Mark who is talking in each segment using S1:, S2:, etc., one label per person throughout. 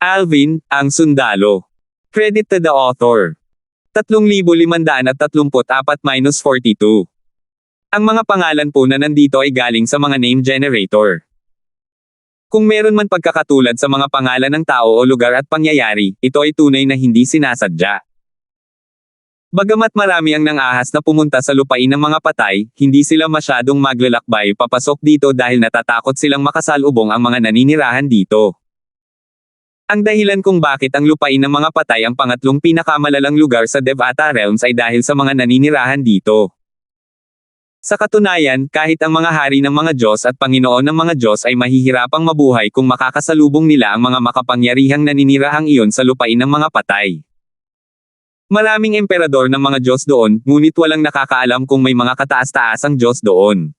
S1: Alvin, ang sundalo. Credit to the author. 3,534-42. Ang mga pangalan po na nandito ay galing sa mga name generator. Kung meron man pagkakatulad sa mga pangalan ng tao o lugar at pangyayari, ito ay tunay na hindi sinasadya. Bagamat marami ang nang-ahas na pumunta sa lupain ng mga patay, hindi sila masyadong maglalakbay papasok dito dahil natatakot silang makasalubong ang mga naninirahan dito. Ang dahilan kung bakit ang lupain ng mga patay ang pangatlong pinakamalalang lugar sa Devata Realms ay dahil sa mga naninirahan dito. Sa katunayan, kahit ang mga hari ng mga Diyos at Panginoon ng mga Diyos ay mahihirapang mabuhay kung makakasalubong nila ang mga makapangyarihang naninirahang iyon sa lupain ng mga patay. Maraming emperador ng mga Diyos doon, ngunit walang nakakaalam kung may mga kataas-taasang Diyos doon.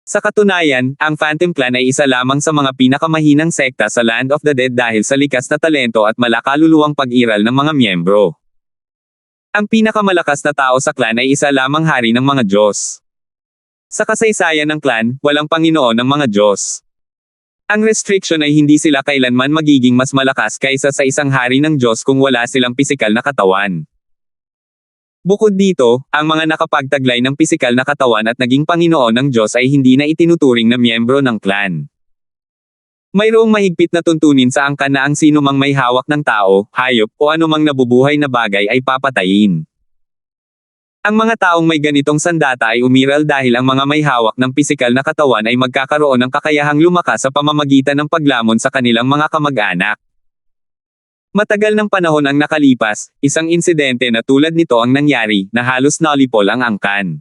S1: Sa katunayan, ang Phantom Clan ay isa lamang sa mga pinakamahinang sekta sa Land of the Dead dahil sa likas na talento at malakaluluwang pag-iral ng mga miyembro. Ang pinakamalakas na tao sa clan ay isa lamang hari ng mga Diyos. Sa kasaysayan ng clan, walang Panginoon ng mga Diyos. Ang restriction ay hindi sila kailanman magiging mas malakas kaysa sa isang hari ng Diyos kung wala silang pisikal na katawan. Bukod dito, ang mga nakapagtaglay ng pisikal na katawan at naging Panginoon ng Diyos ay hindi na itinuturing na miyembro ng clan. Mayroong mahigpit na tuntunin sa angkan na ang sino mang may hawak ng tao, hayop, o anumang nabubuhay na bagay ay papatayin. Ang mga taong may ganitong sandata ay umiral dahil ang mga may hawak ng pisikal na katawan ay magkakaroon ng kakayahang lumakas sa pamamagitan ng paglamon sa kanilang mga kamag-anak. Matagal ng panahon ang nakalipas, isang insidente na tulad nito ang nangyari, na halos nalipol ang angkan.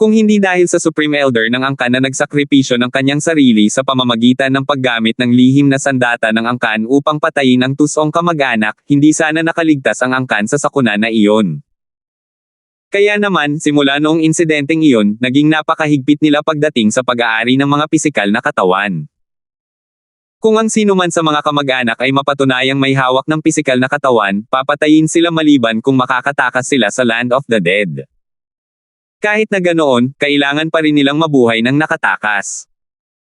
S1: Kung hindi dahil sa Supreme Elder ng angkan na nagsakripisyo ng kanyang sarili sa pamamagitan ng paggamit ng lihim na sandata ng angkan upang patayin ang tusong kamag-anak, hindi sana nakaligtas ang angkan sa sakuna na iyon. Kaya naman, simula noong insidenteng iyon, naging napakahigpit nila pagdating sa pag-aari ng mga pisikal na katawan. Kung ang sino man sa mga kamag-anak ay mapatunayang may hawak ng pisikal na katawan, papatayin sila maliban kung makakatakas sila sa Land of the Dead. Kahit na ganoon, kailangan pa rin nilang mabuhay ng nakatakas.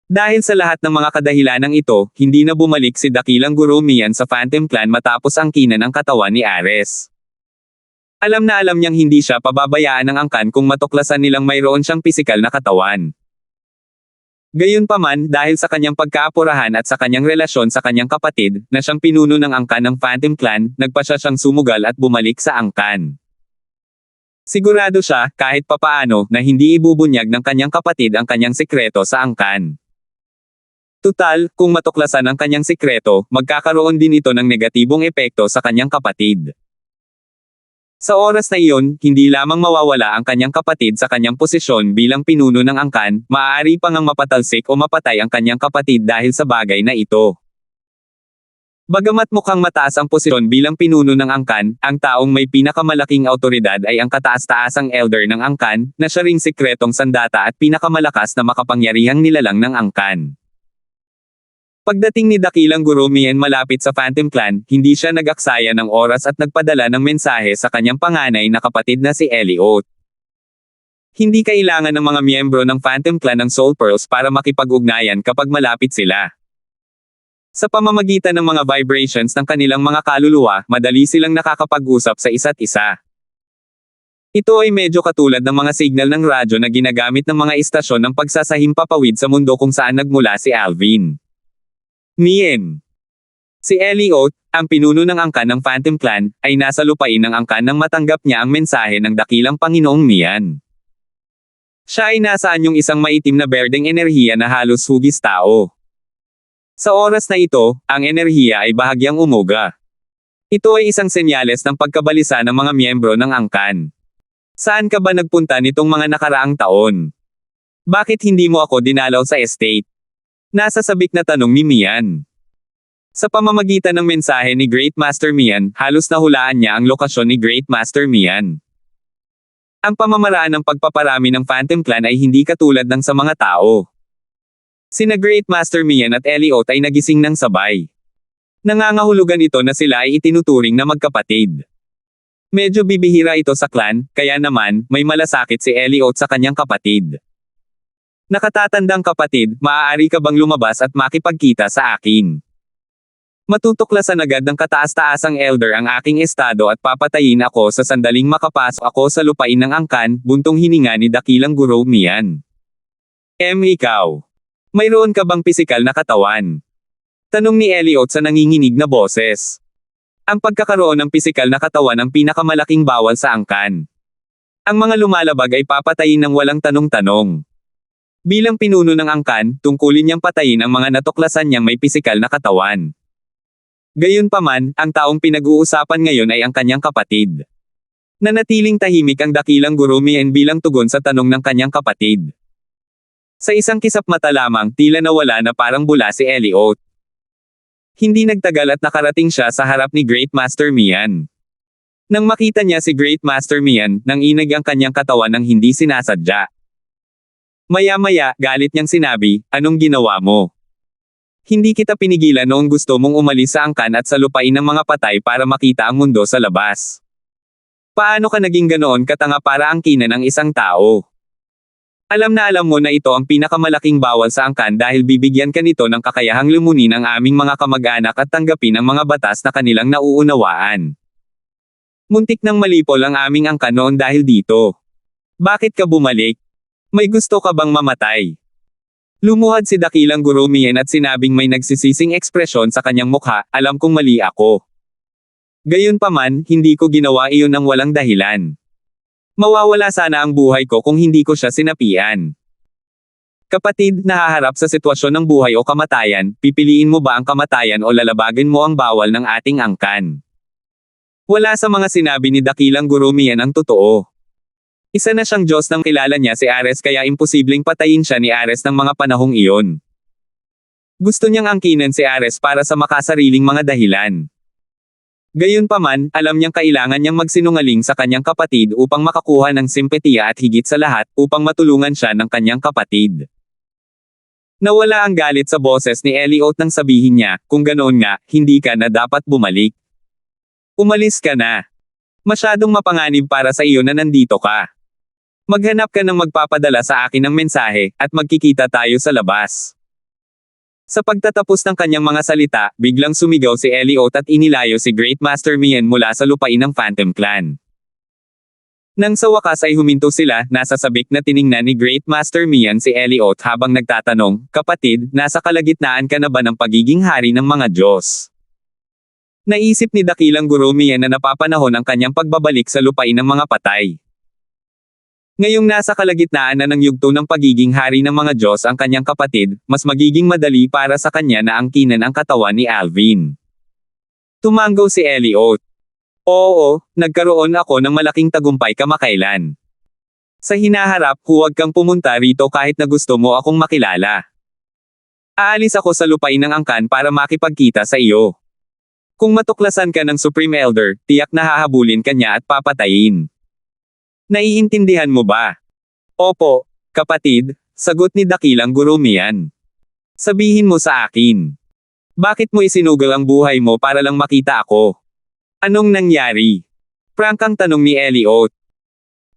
S1: Dahil sa lahat ng mga kadahilanang ito, hindi na bumalik si dakilang Guru Mian sa Phantom Clan matapos angkinan ang katawan ni Ares. Alam na alam niyang hindi siya pababayaan ng angkan kung matuklasan nilang mayroon siyang pisikal na katawan. Gayunpaman, dahil sa kanyang pagkaapurahan at sa kanyang relasyon sa kanyang kapatid, na siyang pinuno ng angkan ng Phantom Clan, nagpa siya siyang sumugal at bumalik sa angkan. Sigurado siya, kahit papaano, na hindi ibubunyag ng kanyang kapatid ang kanyang sikreto sa angkan. Tutal, kung matuklasan ang kanyang sikreto, magkakaroon din ito ng negatibong epekto sa kanyang kapatid. Sa oras na iyon, hindi lamang mawawala ang kanyang kapatid sa kanyang posisyon bilang pinuno ng angkan, maaari pang ang mapatalsik o mapatay ang kanyang kapatid dahil sa bagay na ito. Bagamat mukhang mataas ang posisyon bilang pinuno ng angkan, ang taong may pinakamalaking autoridad ay ang kataas-taasang elder ng angkan, na siya ring sikretong sandata at pinakamalakas na makapangyarihang nilalang ng angkan. Pagdating ni dakilang Guru Mian malapit sa Phantom Clan, hindi siya nag-aksaya ng oras at nagpadala ng mensahe sa kanyang panganay na kapatid na si Eliot. Hindi kailangan ng mga miyembro ng Phantom Clan ng Soul Pearls para makipag-ugnayan kapag malapit sila. Sa pamamagitan ng mga vibrations ng kanilang mga kaluluwa, madali silang nakakapag-usap sa isa't isa. Ito ay medyo katulad ng mga signal ng radyo na ginagamit ng mga istasyon ng pagsasahimpapawid sa mundo kung saan nagmula si Alvin. Mian. Si Eliot, ang pinuno ng angkan ng Phantom Clan, ay nasa lupain ng angkan nang matanggap niya ang mensahe ng dakilang Panginoong Mian. Siya ay nasaan yung isang maitim na berdeng enerhiya na halos hugis tao. Sa oras na ito, ang enerhiya ay bahagyang umuga. Ito ay isang senyales ng pagkabalisa ng mga miyembro ng angkan. Saan ka ba nagpunta nitong mga nakaraang taon? Bakit hindi mo ako dinalaw sa estate? Nasa sabik na tanong ni Mian. Sa pamamagitan ng mensahe ni Great Master Mian, halos nahulaan niya ang lokasyon ni Great Master Mian. Ang pamamaraan ng pagpaparami ng Phantom Clan ay hindi katulad ng sa mga tao. Sina Great Master Mian at Eliot ay nagising ng sabay. Nangangahulugan ito na sila ay itinuturing na magkapatid. Medyo bibihira ito sa clan, kaya naman, may malasakit si Eliot sa kanyang kapatid. Nakatatandang kapatid, maaari ka bang lumabas at makipagkita sa akin? Matutuklasan agad ng kataas-taasang elder ang aking estado at papatayin ako sa sandaling makapasok ako sa lupain ng angkan, buntong hininga ni dakilang guro Mian. Ikaw. Mayroon ka bang pisikal na katawan? Tanong ni Elliot sa nanginginig na boses. Ang pagkakaroon ng pisikal na katawan ang pinakamalaking bawal sa angkan. Ang mga lumalabag ay papatayin ng walang tanong-tanong. Bilang pinuno ng angkan, tungkulin niyang patayin ang mga natuklasan niyang may pisikal na katawan. Gayunpaman, ang taong pinag-uusapan ngayon ay ang kanyang kapatid. Nanatiling tahimik ang dakilang guro Mian bilang tugon sa tanong ng kanyang kapatid. Sa isang kisap mata lamang, tila nawala na parang bula si Elliot. Hindi nagtagal at nakarating siya sa harap ni Great Master Mian. Nang makita niya si Great Master Mian, nanginig ang kanyang katawan ng hindi sinasadya. Maya-maya, galit niyang sinabi, "Anong ginawa mo? Hindi kita pinigilan noong gusto mong umalis sa angkan at sa lupain ng mga patay para makita ang mundo sa labas. Paano ka naging ganoon katanga para angkinan ang isang tao? Alam mo na ito ang pinakamalaking bawal sa angkan dahil bibigyan ka nito ng kakayahang lumunin ang aming mga kamag-anak at tanggapin ang mga batas na kanilang nauunawaan. Muntik nang malipol ang aming angkan noon dahil dito. Bakit ka bumalik? May gusto ka bang mamatay?" Lumuhad si dakilang guro Mian at sinabing may nagsisising ekspresyon sa kanyang mukha, "Alam kong mali ako. Gayunpaman, hindi ko ginawa iyon ng walang dahilan. Mawawala sana ang buhay ko kung hindi ko siya sinapian." Kapatid, nahaharap sa sitwasyon ng buhay o kamatayan, pipiliin mo ba ang kamatayan o lalabagin mo ang bawal ng ating angkan? Wala sa mga sinabi ni dakilang guro Mian ang totoo. Isa na siyang Diyos nang kilala niya si Ares kaya imposibleng patayin siya ni Ares ng mga panahong iyon. Gusto niyang angkinin si Ares para sa makasariling mga dahilan. Gayunpaman, alam niyang kailangan niyang magsinungaling sa kanyang kapatid upang makakuha ng simpatiya at higit sa lahat, upang matulungan siya ng kanyang kapatid. Nawala ang galit sa boses ni Elliot nang sabihin niya, "Kung ganoon nga, hindi ka na dapat bumalik. Umalis ka na. Masyadong mapanganib para sa iyo na nandito ka. Maghanap ka ng magpapadala sa akin ng mensahe, at magkikita tayo sa labas." Sa pagtatapos ng kanyang mga salita, biglang sumigaw si Elliot at inilayo si Great Master Mian mula sa lupain ng Phantom Clan. Nang sa wakas ay huminto sila, nasa sabik na tiningnan ni Great Master Mian si Elliot habang nagtatanong, "Kapatid, nasa kalagitnaan ka na ba ng pagiging hari ng mga Diyos?" Naisip ni dakilang guro Mian na napapanahon ang kanyang pagbabalik sa lupain ng mga patay. Ngayong nasa kalagitnaan na ng yugto ng pagiging hari ng mga Diyos ang kanyang kapatid, mas magiging madali para sa kanya na angkinan ang katawan ni Alvin. Tumanggaw si Elliot. "Oo, nagkaroon ako ng malaking tagumpay kamakailan. Sa hinaharap, huwag kang pumunta rito kahit na gusto mo akong makilala. Aalis ako sa lupain ng angkan para makipagkita sa iyo. Kung matuklasan ka ng Supreme Elder, tiyak na hahabulin ka niya at papatayin. Naiintindihan mo ba?" "Opo, kapatid," sagot ni dakilang guro Mian. "Sabihin mo sa akin. Bakit mo isinugal ang buhay mo para lang makita ako? Anong nangyari?" Prangkang tanong ni Elliot.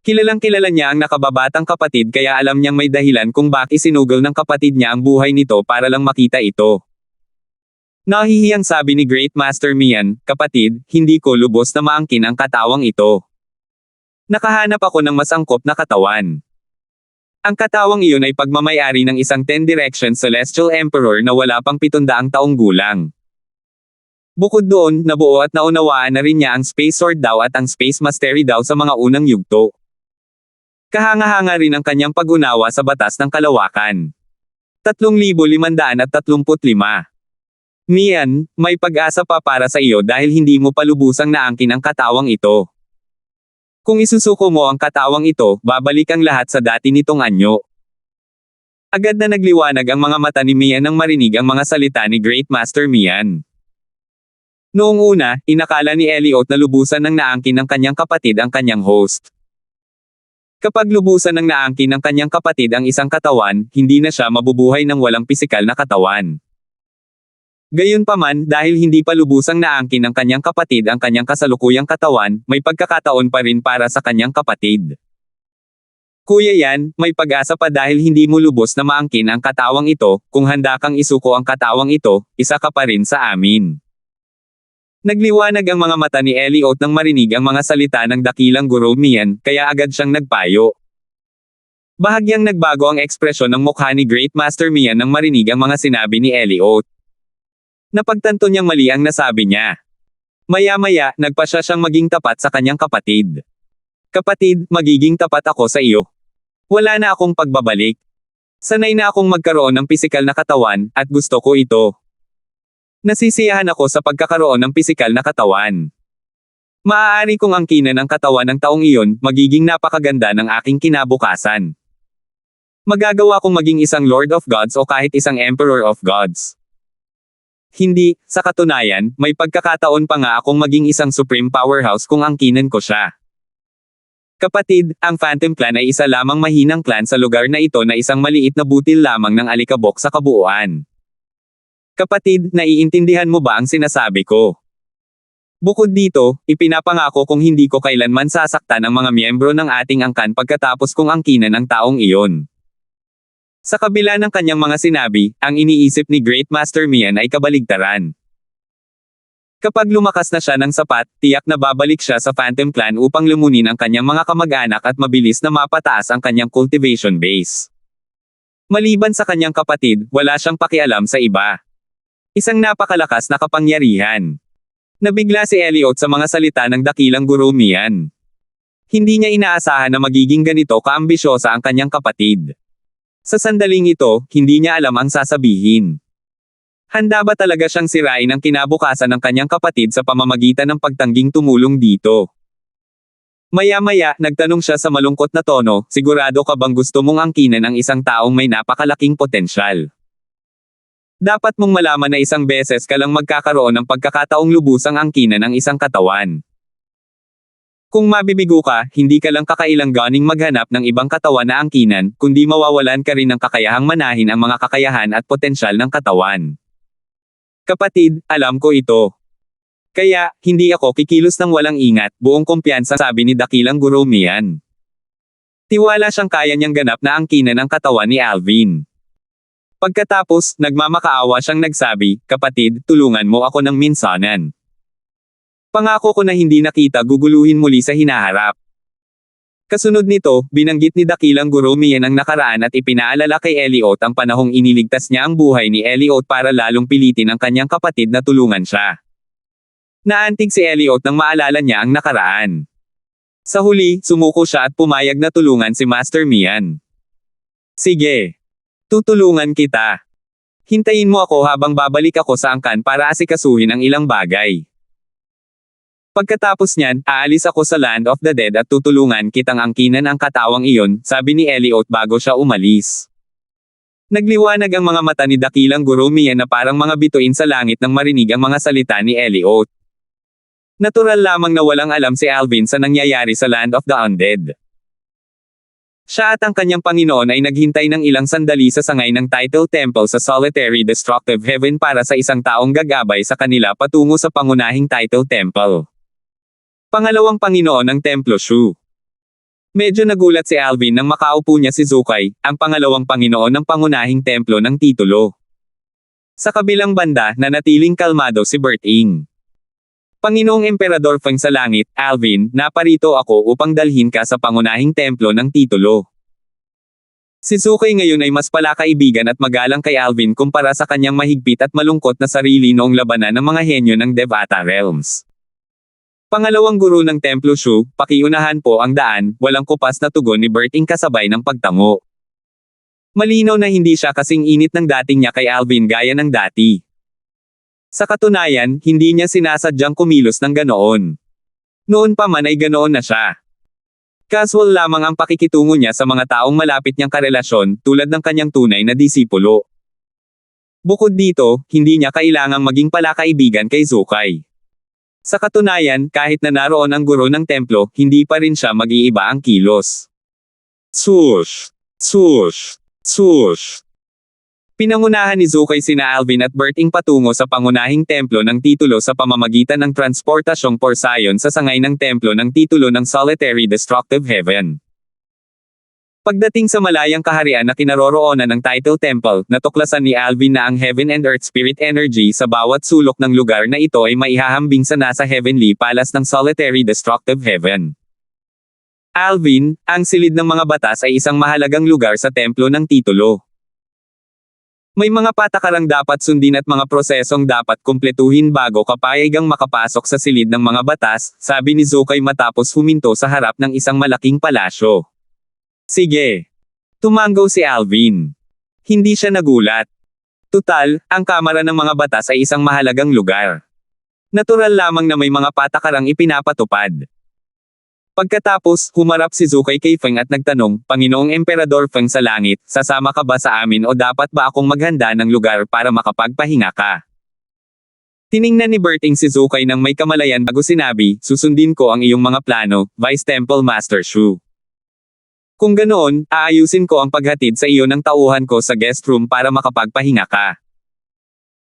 S1: Kilalang kilala niya ang nakababatang kapatid kaya alam niyang may dahilan kung bakit isinugal ng kapatid niya ang buhay nito para lang makita ito. Nahihiyang sabi ni Great Master Mian, "Kapatid, hindi ko lubos na maangkin ang katawang ito. Nakahanap ako ng mas angkop na katawan. Ang katawang iyon ay pagmamayari ng isang 10 Direction Celestial Emperor na wala pang 700 taong gulang. Bukod doon, nabuo at naunawaan na rin niya ang Space Sword daw at ang Space Mastery daw sa mga unang yugto. Kahanga-hanga rin ang kanyang pag-unawa sa batas ng kalawakan. 3,535. Mian, may pag-asa pa para sa iyo dahil hindi mo pa lubusang naangkin ang katawang ito. Kung isusuko mo ang katawang ito, babalik ang lahat sa dati nitong anyo." Agad na nagliwanag ang mga mata ni Mian nang marinig ang mga salita ni Great Master Mian. Noong una, inakala ni Elliot na lubusan ng naangkin ng kanyang kapatid ang kanyang host. Kapag lubusan ng naangkin ng kanyang kapatid ang isang katawan, hindi na siya mabubuhay ng walang pisikal na katawan. Gayunpaman, dahil hindi pa lubusang naangkin ng kanyang kapatid ang kanyang kasalukuyang katawan, may pagkakataon pa rin para sa kanyang kapatid. "Kuya yan, may pag-asa pa dahil hindi mo lubos na maangkin ang katawang ito, kung handa kang isuko ang katawang ito, isa ka pa rin sa amin. Nagliwanag ang mga mata ni Elliot nang marinig ang mga salita ng dakilang guro Mian, kaya agad siyang nagpayo. Bahagyang nagbago ang ekspresyon ng mukha ni Great Master Mian nang marinig ang mga sinabi ni Elliot. Napagtanto niyang mali ang nasabi niya. Maya-maya, nagpasya siyang maging tapat sa kanyang kapatid. Kapatid, magiging tapat ako sa iyo. Wala na akong pagbabalik. Sanay na akong magkaroon ng pisikal na katawan, at gusto ko ito. Nasisiyahan ako sa pagkakaroon ng pisikal na katawan. Maaari kong angkinan ang katawan ng taong iyon, magiging napakaganda ng aking kinabukasan. Magagawa kong maging isang Lord of Gods o kahit isang Emperor of Gods. Hindi, sa katunayan, may pagkakataon pa nga akong maging isang Supreme Powerhouse kung angkinan ko siya. Kapatid, ang Phantom Clan ay isa lamang mahinang clan sa lugar na ito na isang maliit na butil lamang ng alikabok sa kabuuan. Kapatid, naiintindihan mo ba ang sinasabi ko? Bukod dito, ipinapangako kong hindi ko kailanman sasaktan ang mga miyembro ng ating angkan pagkatapos kong angkinan ang taong iyon. Sa kabila ng kanyang mga sinabi, ang iniisip ni Great Master Mian ay kabaligtaran. Kapag lumakas na siya ng sapat, tiyak na babalik siya sa Phantom Clan upang lumunin ang kanyang mga kamag-anak at mabilis na mapataas ang kanyang cultivation base. Maliban sa kanyang kapatid, wala siyang pakialam sa iba. Isang napakalakas na kapangyarihan. Nabigla si Elliot sa mga salita ng dakilang guro Mian. Hindi niya inaasahan na magiging ganito kaambisyosa ang kanyang kapatid. Sa sandaling ito, hindi niya alam ang sasabihin. Handa ba talaga siyang sirain ang kinabukasan ng kanyang kapatid sa pamamagitan ng pagtangging tumulong dito? Maya-maya, nagtanong siya sa malungkot na tono, sigurado ka bang gusto mong angkinan ang isang taong may napakalaking potensyal? Dapat mong malaman na isang beses ka lang magkakaroon ng pagkakataong lubusang angkinan ang isang katawan. Kung mabibigo ka, hindi ka lang kakailanganing maghanap ng ibang katawan na angkinan, kundi mawawalan ka rin ng kakayahang manahin ang mga kakayahan at potensyal ng katawan. Kapatid, alam ko ito. Kaya, hindi ako kikilos ng walang ingat, buong kumpiyansa, sabi ni dakilang guro Mian. Tiwala siyang kaya niyang ganap na angkinan ang katawan ni Alvin. Pagkatapos, nagmamakaawa siyang nagsabi, kapatid, tulungan mo ako ng minsanan. Pangako ko na hindi nakita guguluhin muli sa hinaharap. Kasunod nito, binanggit ni dakilang guro Mian ang nakaraan at ipinaalala kay Elliot ang panahong iniligtas niya ang buhay ni Elliot para lalong pilitin ang kanyang kapatid na tulungan siya. Naantig si Elliot nang maalala niya ang nakaraan. Sa huli, sumuko siya at pumayag na tulungan si Master Mian. Sige. Tutulungan kita. Hintayin mo ako habang babalik ako sa angkan para asikasuhin ang ilang bagay. Pagkatapos niyan, aalis ako sa Land of the Dead at tutulungan kitang angkinan ang katawang iyon, sabi ni Elliot bago siya umalis. Nagliwanag ang mga mata ni dakilang guro Mian na parang mga bituin sa langit nang marinig ang mga salita ni Elliot. Natural lamang na walang alam si Alvin sa nangyayari sa Land of the Undead. Siya at ang kanyang Panginoon ay naghintay ng ilang sandali sa sangay ng Title Temple sa Solitary Destructive Heaven para sa isang taong gagabay sa kanila patungo sa pangunahing Title Temple. Pangalawang Panginoon ng Templo Shu. Medyo nagulat si Alvin nang makaupo niya si Zukay, ang pangalawang Panginoon ng pangunahing templo ng titulo. Sa kabilang banda, nanatiling kalmado si Berting. Panginoong Emperador Feng sa langit, Alvin, naparito ako upang dalhin ka sa pangunahing templo ng titulo. Si Zukay ngayon ay mas palakaibigan at magalang kay Alvin kumpara sa kanyang mahigpit at malungkot na sarili noong labanan ng mga henyo ng Devata Realms. Pangalawang guro ng Templo Shu, pakiunahan po ang daan, walang kupas na tugon ni Berting kasabay ng pagtango. Malinaw na hindi siya kasing init ng dating niya kay Alvin gaya ng dati. Sa katunayan, hindi niya sinasadyang kumilos ng ganoon. Noon pa man ay ganoon na siya. Casual lamang ang pakikitungo niya sa mga taong malapit niyang karelasyon, tulad ng kanyang tunay na disipulo. Bukod dito, hindi niya kailangang maging palakaibigan kay Zukay. Sa katunayan, kahit na naroon ang guro ng templo, hindi pa rin siya mag-iiba ang kilos. Swoosh! Swoosh! Swoosh! Pinangunahan ni Zukay sina Alvin at Berting patungo sa pangunahing templo ng titulo sa pamamagitan ng transportasyong porsayon sa sangay ng templo ng titulo ng Solitary Destructive Heaven. Pagdating sa malayang kaharian na kinaroroonan ng Title Temple, natuklasan ni Alvin na ang Heaven and Earth Spirit Energy sa bawat sulok ng lugar na ito ay maihahambing sa nasa Heavenly Palace ng Solitary Destructive Heaven. Alvin, ang silid ng mga batas ay isang mahalagang lugar sa templo ng titulo. May mga patakarang dapat sundin at mga prosesong dapat kumpletuhin bago ka payagang makapasok sa silid ng mga batas, sabi ni Zukay matapos huminto sa harap ng isang malaking palasyo. Sige. Tumango si Alvin. Hindi siya nagulat. Tutal, ang kamara ng mga batas ay isang mahalagang lugar. Natural lamang na may mga patakarang ipinapatupad. Pagkatapos, humarap si Zukay kay Feng at nagtanong, Panginoong Emperador Feng sa langit, sasama ka ba sa amin o dapat ba akong maghanda ng lugar para makapagpahinga ka? Tiningnan ni Berting si Zukay ng may kamalayan bago sinabi, susundin ko ang iyong mga plano, Vice Temple Master Shu. Kung ganoon, aayusin ko ang paghatid sa iyo ng tauhan ko sa guest room para makapagpahinga ka.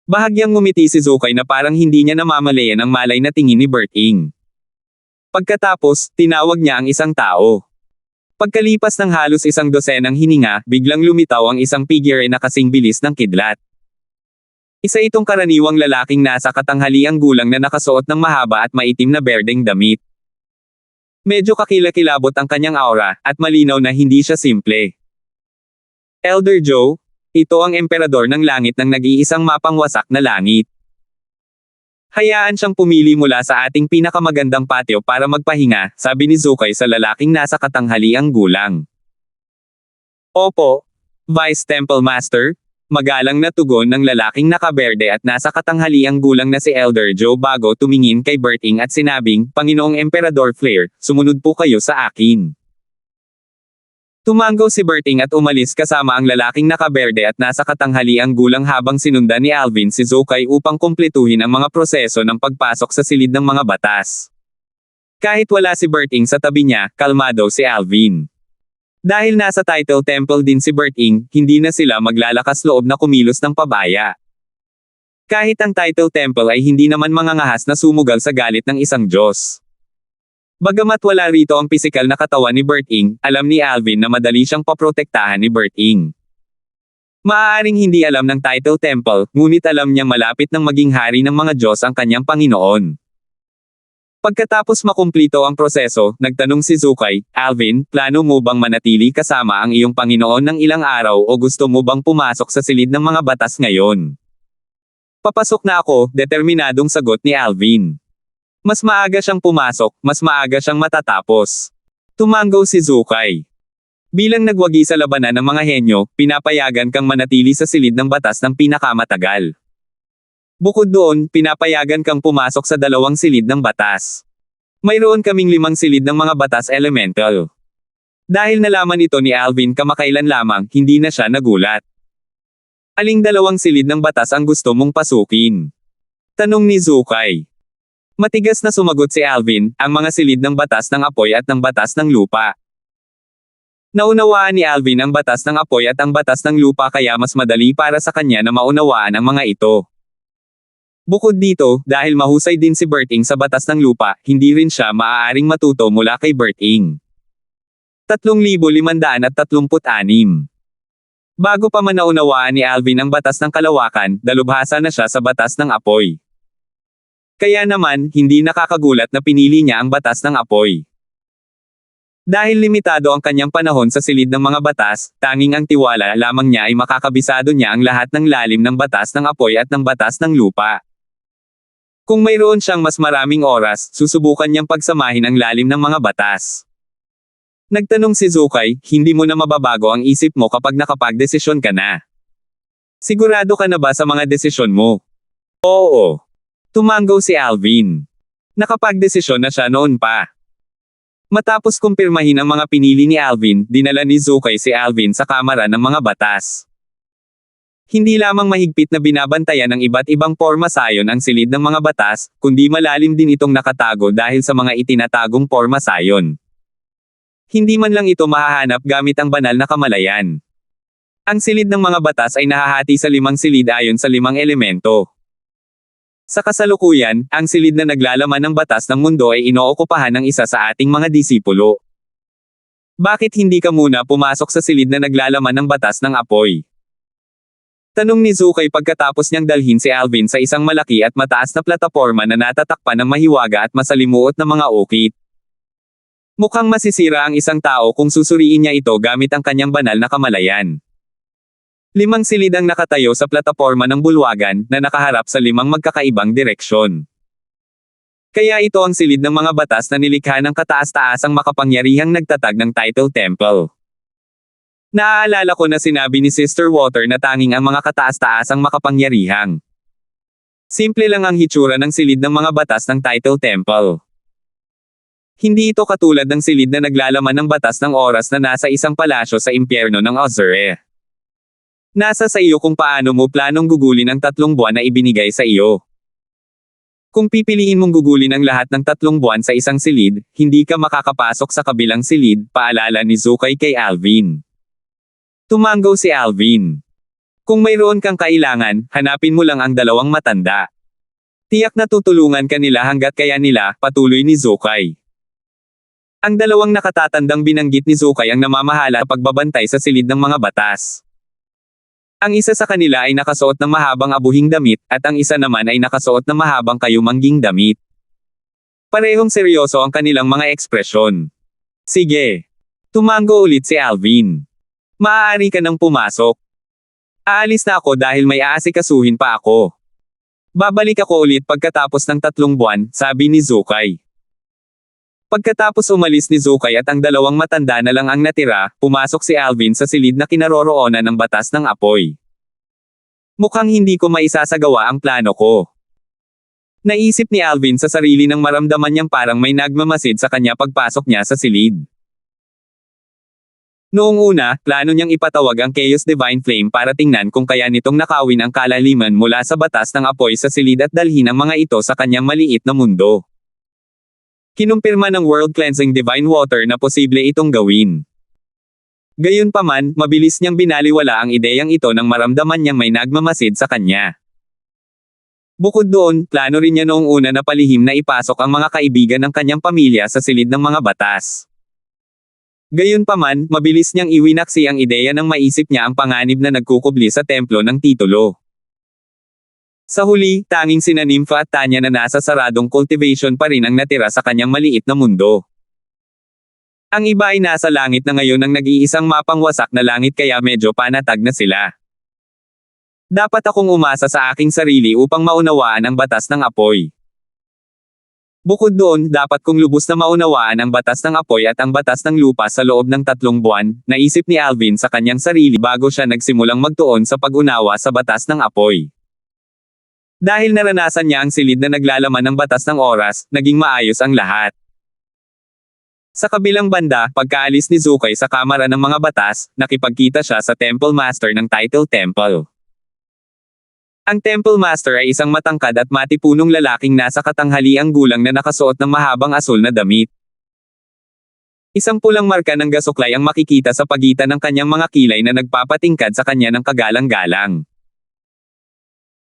S1: Bahagyang ngumiti si Zukay na parang hindi niya namamalayan ang malay na tingin ni Berting. Pagkatapos, tinawag niya ang isang tao. Pagkalipas ng halos isang dosenang hininga, biglang lumitaw ang isang figure na kasing bilis ng kidlat. Isa itong karaniwang lalaking nasa katanghaliang gulang na nakasuot ng mahaba at maitim na berdeng damit. Medyo kakilakilabot ang kanyang aura, at malinaw na hindi siya simple. Elder Joe, ito ang emperador ng langit ng nag-iisang mapangwasak na langit. Hayaan siyang pumili mula sa ating pinakamagandang patio para magpahinga, sabi ni Zukay sa lalaking nasa katanghaliang gulang. Opo, Vice Temple Master. Magalang na tugon ng lalaking nakaberde at nasa katanghaliang gulang na si Elder Joe bago tumingin kay Berting at sinabing, Panginoong Emperador Flair, sumunod po kayo sa akin. Tumango si Berting at umalis kasama ang lalaking nakaberde at nasa katanghaliang gulang habang sinundan ni Alvin si Zukay upang kumpletuhin ang mga proseso ng pagpasok sa silid ng mga batas. Kahit wala si Berting sa tabi niya, kalmado si Alvin. Dahil nasa Title Temple din si Berting, hindi na sila maglalakas loob na kumilos ng pabaya. Kahit ang Title Temple ay hindi naman mangangahas na sumugal sa galit ng isang Diyos. Bagamat wala rito ang pisikal na katawan ni Berting, alam ni Alvin na madali siyang paprotektahan ni Berting. Maaaring hindi alam ng Title Temple, ngunit alam niyang malapit ng maging hari ng mga Diyos ang kanyang Panginoon. Pagkatapos makumplito ang proseso, nagtanong si Zukay, Alvin, plano mo bang manatili kasama ang iyong Panginoon ng ilang araw o gusto mo bang pumasok sa silid ng mga batas ngayon? Papasok na ako, determinadong sagot ni Alvin. Mas maaga siyang pumasok, mas maaga siyang matatapos. Tumango si Zukay. Bilang nagwagi sa labanan ng mga henyo, pinapayagan kang manatili sa silid ng batas ng pinakamatagal. Bukod doon, pinapayagan kang pumasok sa 2 silid ng batas. Mayroon kaming 5 silid ng mga batas elemental. Dahil nalaman ito ni Alvin kamakailan lamang, hindi na siya nagulat. Aling 2 silid ng batas ang gusto mong pasukin? Tanong ni Zukay. Matigas na sumagot si Alvin, ang mga silid ng batas ng apoy at ng batas ng lupa. Naunawaan ni Alvin ang batas ng apoy at ang batas ng lupa kaya mas madali para sa kanya na maunawaan ang mga ito. Bukod dito, dahil mahusay din si Berting sa batas ng lupa, hindi rin siya maaaring matuto mula kay Berting. 3,536. Bago pa man naunawaan ni Alvin ang batas ng kalawakan, dalubhasa na siya sa batas ng apoy. Kaya naman, hindi nakakagulat na pinili niya ang batas ng apoy. Dahil limitado ang kanyang panahon sa silid ng mga batas, tanging ang tiwala lamang niya ay makakabisado niya ang lahat ng lalim ng batas ng apoy at ng batas ng lupa. Kung mayroon siyang mas maraming oras, susubukan niyang pagsamahin ang lalim ng mga batas. Nagtanong si Zukay, hindi mo na mababago ang isip mo kapag nakapagdesisyon ka na. Sigurado ka na ba sa mga desisyon mo? Oo. Tumango si Alvin. Nakapagdesisyon na siya noon pa. Matapos kumpirmahin ang mga pinili ni Alvin, dinala ni Zukay si Alvin sa kamara ng mga batas. Hindi lamang mahigpit na binabantayan ng iba't ibang porma sayon ang silid ng mga batas, kundi malalim din itong nakatago dahil sa mga itinatagong porma sayon. Hindi man lang ito mahahanap gamit ang banal na kamalayan. Ang silid ng mga batas ay nahahati sa 5 silid ayon sa 5 elemento. Sa kasalukuyan, ang silid na naglalaman ng batas ng mundo ay inookupahan ng isa sa ating mga disipulo. Bakit hindi ka muna pumasok sa silid na naglalaman ng batas ng apoy? Tanong ni Zukay pagkatapos niyang dalhin si Alvin sa isang malaki at mataas na plataporma na natatakpan ng mahiwaga at masalimuot na mga ukit. Mukhang masisira ang isang tao kung susuriin niya ito gamit ang kanyang banal na kamalayan. 5 silid ang nakatayo sa plataporma ng bulwagan na nakaharap sa 5 magkakaibang direksyon. Kaya ito ang silid ng mga batas na nilikha ng kataas-taasang makapangyarihang nagtatag ng Title Temple. Naaalala ko na sinabi ni Sister Water na tanging ang mga kataas-taasang makapangyarihang. Simple lang ang hitsura ng silid ng mga batas ng Title Temple. Hindi ito katulad ng silid na naglalaman ng batas ng oras na nasa isang palasyo sa impyerno ng Ozure. Nasa sa iyo kung paano mo planong gugulin ang 3 buwan na ibinigay sa iyo. Kung pipiliin mong gugulin ang lahat ng 3 buwan sa isang silid, hindi ka makakapasok sa kabilang silid, paalala ni Zukay kay Alvin. Tumango si Alvin. Kung mayroon kang kailangan, hanapin mo lang ang 2 matanda. Tiyak na tutulungan ka nila hanggat kaya nila, patuloy ni Zukay. Ang 2 nakatatandang binanggit ni Zukay ang namamahala sa pagbabantay sa silid ng mga batas. Ang isa sa kanila ay nakasuot ng mahabang abuhing damit, at ang isa naman ay nakasuot ng mahabang kayumangging damit. Parehong seryoso ang kanilang mga ekspresyon. Sige. Tumango ulit si Alvin. Maaari ka nang pumasok. Aalis na ako dahil may aasikasuhin pa ako. Babalik ako ulit pagkatapos ng 3 buwan, sabi ni Zukay. Pagkatapos umalis ni Zukay at ang 2 matanda na lang ang natira, pumasok si Alvin sa silid na kinaroroonan ng batas ng apoy. Mukhang hindi ko maisasagawa ang plano ko. Naisip ni Alvin sa sarili nang maramdaman niyang parang may nagmamasid sa kanya pagpasok niya sa silid. Noong una, plano niyang ipatawag ang Chaos Divine Flame para tingnan kung kaya nitong nakawin ang kalaliman mula sa batas ng apoy sa silid at dalhin ang mga ito sa kanyang maliit na mundo. Kinumpirma ng World Cleansing Divine Water na posible itong gawin. Gayunpaman, mabilis niyang binaliwala ang ideyang ito nang maramdaman niyang may nagmamasid sa kanya. Bukod doon, plano rin niya noong una na palihim na ipasok ang mga kaibigan ng kanyang pamilya sa silid ng mga batas. Gayunpaman, mabilis niyang iwinaksi ang ideya nang maisip niya ang panganib na nagkukubli sa templo ng titulo. Sa huli, tanging sina Nympha at Tanya na nasa saradong cultivation pa rin ang natira sa kanyang maliit na mundo. Ang iba ay nasa langit na ngayon ng nag-iisang mapangwasak na langit kaya medyo panatag na sila. Dapat akong umasa sa aking sarili upang maunawaan ang batas ng apoy. Bukod doon, dapat kong lubos na maunawaan ang batas ng apoy at ang batas ng lupa sa loob ng 3 buwan, naisip ni Alvin sa kanyang sarili bago siya nagsimulang magtuon sa pag-unawa sa batas ng apoy. Dahil naranasan niya ang silid na naglalaman ng batas ng oras, naging maayos ang lahat. Sa kabilang banda, pagkaalis ni Zukay sa kamara ng mga batas, nakipagkita siya sa Temple Master ng Title Temple. Ang Temple Master ay isang matangkad at matipunong lalaking nasa katanghaliang gulang na nakasuot ng mahabang asul na damit. Isang pulang marka ng gasuklay ang makikita sa pagitan ng kanyang mga kilay na nagpapatingkad sa kanya ng kagalang-galang.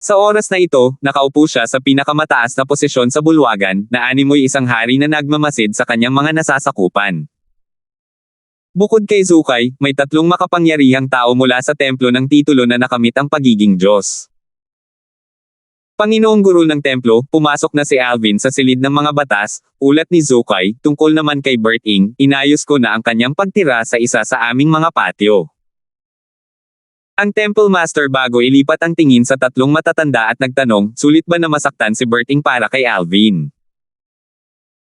S1: Sa oras na ito, nakaupo siya sa pinakamataas na posisyon sa bulwagan, na animoy isang hari na nagmamasid sa kanyang mga nasasakupan. Bukod kay Zukay, may 3 makapangyarihang tao mula sa templo ng titulo na nakamit ang pagiging Diyos. Panginoong Guru ng templo, pumasok na si Alvin sa silid ng mga batas, ulat ni Zukay, tungkol naman kay Berting, inayos ko na ang kanyang pagtira sa isa sa aming mga patio. Ang Temple Master bago ilipat ang tingin sa 3 matatanda at nagtanong, sulit ba na masaktan si Berting para kay Alvin?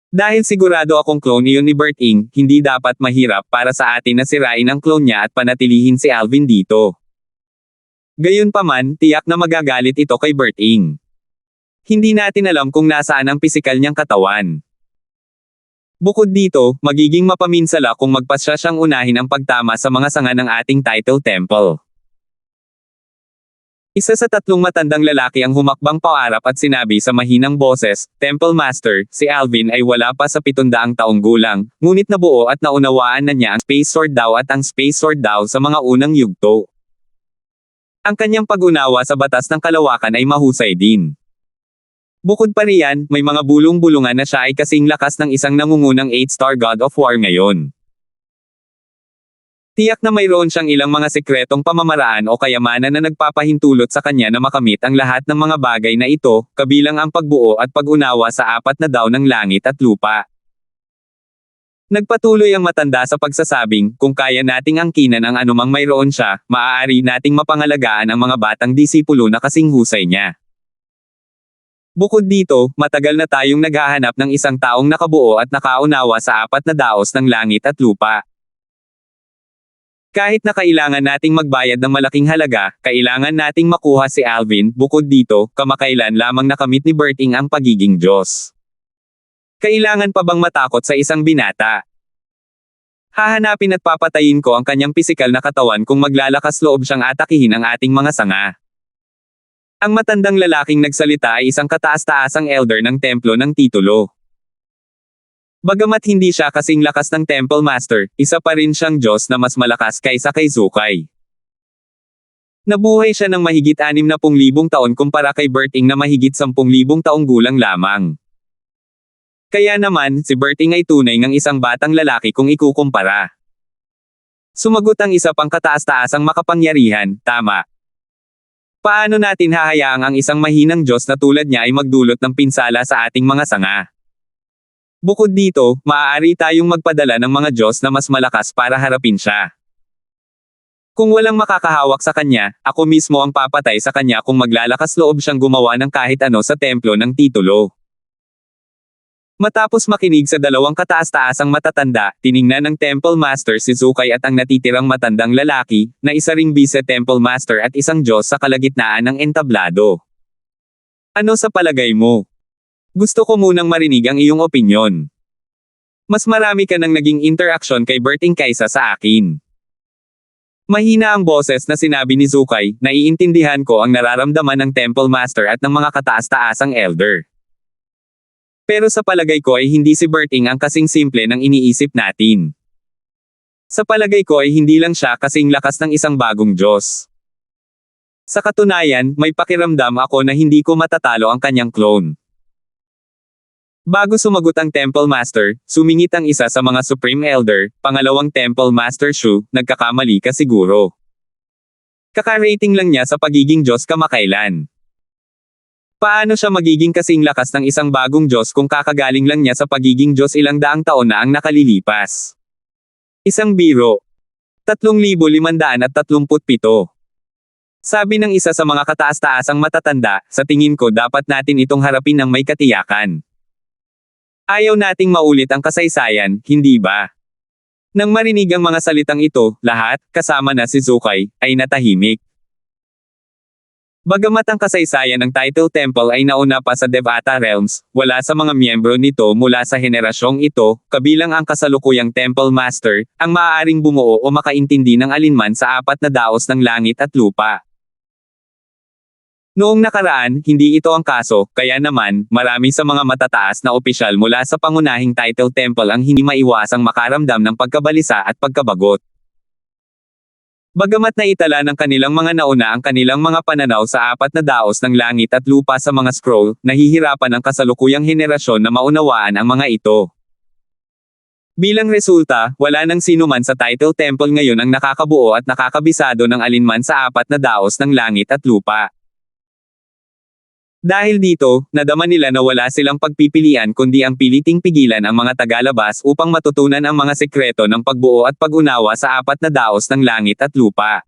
S1: Dahil sigurado akong clone iyon ni Berting, hindi dapat mahirap para sa atin na sirain ang clone niya at panatilihin si Alvin dito. Gayunpaman, tiyak na magagalit ito kay Berting. Hindi natin alam kung nasaan ang pisikal niyang katawan. Bukod dito, magiging mapaminsala kung magpasya siyang unahin ang pagtama sa mga sanga ng ating Title Temple. Isa sa 3 matandang lalaki ang humakbang paarap at sinabi sa mahinang boses, Temple Master, si Alvin ay wala pa sa 700 taong gulang, ngunit nabuo at naunawaan na niya ang Space Sword daw at ang Space Sword daw sa mga unang yugto. Ang kanyang pag-unawa sa batas ng kalawakan ay mahusay din. Bukod pa riyan, may mga bulong-bulungan na siya ay kasing lakas ng isang nangungunang 8-star God of War ngayon. Tiyak na mayroon siyang ilang mga sekretong pamamaraan o kayamanan na nagpapahintulot sa kanya na makamit ang lahat ng mga bagay na ito, kabilang ang pagbuo at pag-unawa sa apat na daw ng langit at lupa. Nagpatuloy ang matanda sa pagsasabing, kung kaya nating angkinan ang anumang mayroon siya, maaari nating mapangalagaan ang mga batang disipulo na kasing husay niya. Bukod dito, matagal na tayong naghahanap ng isang taong nakabuo at nakaunawa sa apat na daos ng langit at lupa. Kahit na kailangan nating magbayad ng malaking halaga, kailangan nating makuha si Alvin. Bukod dito, kamakailan lamang nakamit ni Berting ang pagiging Diyos. Kailangan pa bang matakot sa isang binata? Hahanapin at papatayin ko ang kanyang pisikal na katawan kung maglalakas loob siyang atakihin ang ating mga sanga. Ang matandang lalaking nagsalita ay isang kataas-taasang elder ng templo ng titulo. Bagamat hindi siya kasing lakas ng Temple Master, isa pa rin siyang Diyos na mas malakas kaysa kay Zukay. Nabuhay siya ng mahigit 60,000 taon kumpara kay Berting na mahigit 10,000 taong gulang lamang. Kaya naman, si Berting ay tunay ngang isang batang lalaki kung ikukumpara. Sumagot ang isa pang kataas-taasang makapangyarihan, tama. Paano natin hahayaang ang isang mahinang Diyos na tulad niya ay magdulot ng pinsala sa ating mga sanga? Bukod dito, maaari tayong magpadala ng mga Diyos na mas malakas para harapin siya. Kung walang makakahawak sa kanya, ako mismo ang papatay sa kanya kung maglalakas loob siyang gumawa ng kahit ano sa templo ng titulo. Matapos makinig sa dalawang kataas-taasang matatanda, tiningnan ng Temple Master si Zukay at ang natitirang matandang lalaki, na isa ring Vice Temple Master at isang Diyos sa kalagitnaan ng entablado. Ano sa palagay mo? Gusto ko munang marinig ang iyong opinyon. Mas marami ka nang naging interaksyon kay Berting kaysa sa akin. Mahina ang boses na sinabi ni Zukay, naiintindihan ko ang nararamdaman ng Temple Master at ng mga kataas-taasang elder. Pero sa palagay ko ay hindi si Berting ang kasing simple ng iniisip natin. Sa palagay ko ay hindi lang siya kasing lakas ng isang bagong Diyos. Sa katunayan, may pakiramdam ako na hindi ko matatalo ang kanyang clone. Bago sumagot ang Temple Master, sumingit ang isa sa mga Supreme Elder, pangalawang Temple Master Shu, nagkakamali ka siguro. Kaka-rating lang niya sa pagiging Diyos kamakailan. Paano siya magiging kasing lakas ng isang bagong Diyos kung kakagaling lang niya sa pagiging Diyos ilang daang taon na ang nakalilipas? Isang biro. 3,537. Sabi ng isa sa mga kataas-taasang matatanda, sa tingin ko dapat natin itong harapin ng may katiyakan. Ayaw nating maulit ang kasaysayan, hindi ba? Nang marinig ang mga salitang ito, lahat, kasama na si Zukay, ay natahimik. Bagamat ang kasaysayan ng Title Temple ay nauna pa sa Devata Realms, wala sa mga miyembro nito mula sa henerasyong ito, kabilang ang kasalukuyang Temple Master, ang maaaring bumuo o makaintindi ng alinman sa apat na daos ng langit at lupa. Noong nakaraan, hindi ito ang kaso, kaya naman, marami sa mga matataas na opisyal mula sa pangunahing Title Temple ang hindi maiwasang makaramdam ng pagkabalisa at pagkabagot. Bagamat naitala ng kanilang mga nauna ang kanilang mga pananaw sa apat na daos ng langit at lupa sa mga scroll, nahihirapan ang kasalukuyang henerasyon na maunawaan ang mga ito. Bilang resulta, wala nang sino man sa Title Temple ngayon ang nakakabuo at nakakabisado ng alinman sa apat na daos ng langit at lupa. Dahil dito, nadama nila na wala silang pagpipilian kundi ang piliting pigilan ang mga tagalabas upang matutunan ang mga sekreto ng pagbuo at pag-unawa sa apat na daos ng langit at lupa.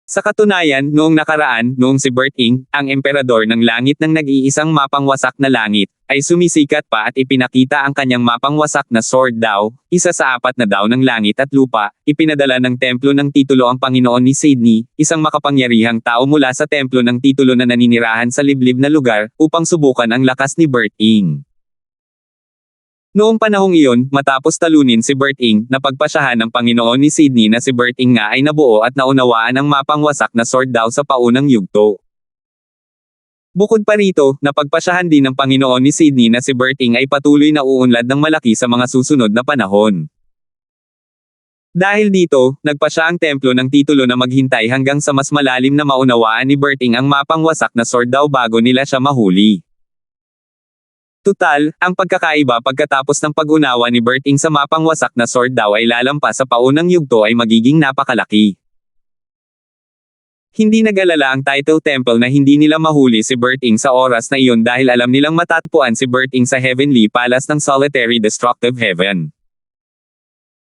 S1: Sa katunayan, noong nakaraan, noong si Berting, ang emperador ng langit ng nag-iisang mapangwasak na langit, ay sumisikat pa at ipinakita ang kanyang mapangwasak na sword daw, isa sa apat na daw ng langit at lupa, ipinadala ng templo ng titulo ang Panginoon ni Sydney, isang makapangyarihang tao mula sa templo ng titulo na naninirahan sa liblib na lugar, upang subukan ang lakas ni Berting. Noong panahong iyon, matapos talunin si Berting, napagpasyahan ng Panginoon ni Sydney na si Berting nga ay nabuo at naunawaan ang mapangwasak na sword daw sa paunang yugto. Bukod pa rito, napagpasyahan din ng Panginoon ni Sydney na si Berting ay patuloy na uunlad ng malaki sa mga susunod na panahon. Dahil dito, nagpasya ang templo ng titulo na maghintay hanggang sa mas malalim na maunawaan ni Berting ang mapangwasak na sword daw bago nila siya mahuli. Tutal, ang pagkakaiba pagkatapos ng pag-unawa ni Berting sa mapang wasak na sword daw ay lalampas sa paunang yugto ay magiging napakalaki. Hindi nag-alala ang Title Temple na hindi nila mahuli si Berting sa oras na iyon dahil alam nilang matatpuan si Berting sa Heavenly Palace ng Solitary Destructive Heaven.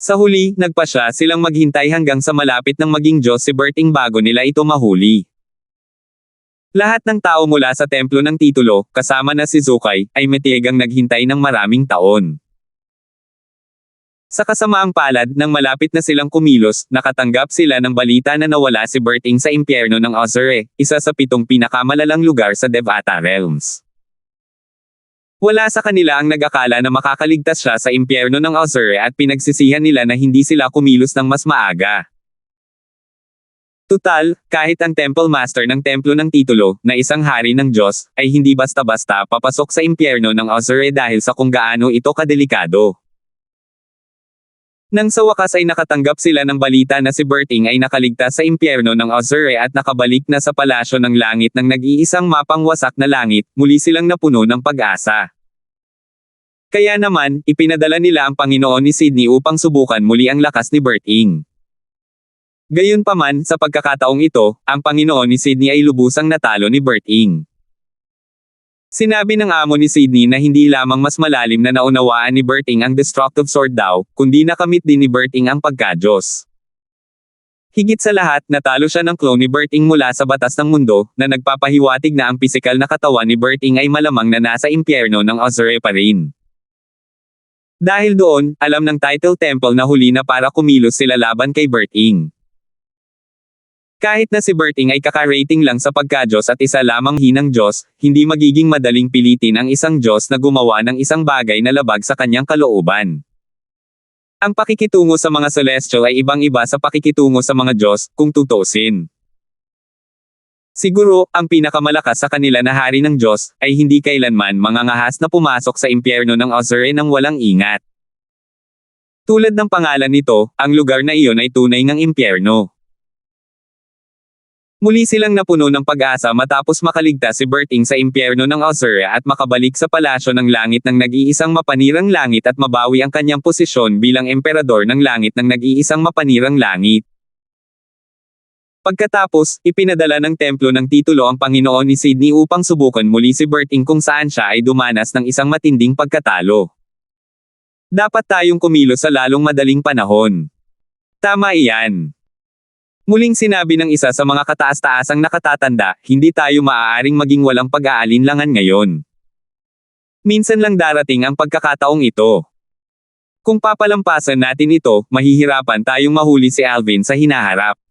S1: Sa huli, nagpasya silang maghintay hanggang sa malapit ng maging Diyos si Berting bago nila ito mahuli. Lahat ng tao mula sa templo ng titulo, kasama na si Zukay, ay matyagang naghintay ng maraming taon. Sa kasamaang palad, nang malapit na silang kumilos, nakatanggap sila ng balita na nawala si Berting sa impyerno ng Ozure, isa sa 7 pinakamalalang lugar sa Devata Realms. Wala sa kanila ang nag-akala na makakaligtas siya sa impyerno ng Ozure at pinagsisihan nila na hindi sila kumilos ng mas maaga. Tutal, kahit ang Temple Master ng Templo ng Titulo, na isang hari ng Diyos, ay hindi basta-basta papasok sa impyerno ng Ozure dahil sa kung gaano ito kadelikado. Nang sa wakas ay nakatanggap sila ng balita na si Berting ay nakaligtas sa impyerno ng Ozure at nakabalik na sa palasyo ng langit ng nag-iisang mapang wasak na langit, muli silang napuno ng pag-asa. Kaya naman, ipinadala nila ang Panginoon ni Sydney upang subukan muli ang lakas ni Berting. Gayunpaman, sa pagkakataong ito, ang Panginoon ni Sydney ay lubusang natalo ni Berting. Sinabi ng amo ni Sydney na hindi lamang mas malalim na naunawaan ni Berting ang destructive sword daw, kundi nakamit din ni Berting ang pagka-Diyos. Higit sa lahat, natalo siya ng clone ni Berting mula sa batas ng mundo, na nagpapahiwatig na ang pisikal na katawan ni Berting ay malamang na nasa impyerno ng Ozure pa rin. Dahil doon, alam ng Title Temple na huli na para kumilos sila laban kay Berting. Kahit na si Berting ay kaka-rating lang sa pagka-Diyos at isa lamang hinang Diyos, hindi magiging madaling pilitin ang isang Diyos na gumawa ng isang bagay na labag sa kanyang kalooban. Ang pakikitungo sa mga celestial ay ibang-iba sa pakikitungo sa mga Diyos, kung tutuusin. Siguro, ang pinakamalakas sa kanila na hari ng Diyos, ay hindi kailanman mangangahas na pumasok sa impyerno ng Ozure nang walang ingat. Tulad ng pangalan nito, ang lugar na iyon ay tunay ngang impyerno. Muli silang napuno ng pag-asa matapos makaligtas si Berting sa impyerno ng Ozure at makabalik sa palasyo ng langit ng nag-iisang mapanirang langit at mabawi ang kanyang posisyon bilang emperador ng langit ng nag-iisang mapanirang langit. Pagkatapos, ipinadala ng templo ng titulo ang Panginoon ni Sydney upang subukan muli si Berting kung saan siya ay dumanas ng isang matinding pagkatalo. Dapat tayong kumilos sa lalong madaling panahon. Tama iyan. Muling sinabi ng isa sa mga kataas-taasang nakatatanda, hindi tayo maaaring maging walang pag-aalinlangan ngayon. Minsan lang darating ang pagkakataong ito. Kung papalampasan natin ito, mahihirapan tayong mahuli si Alvin sa hinaharap.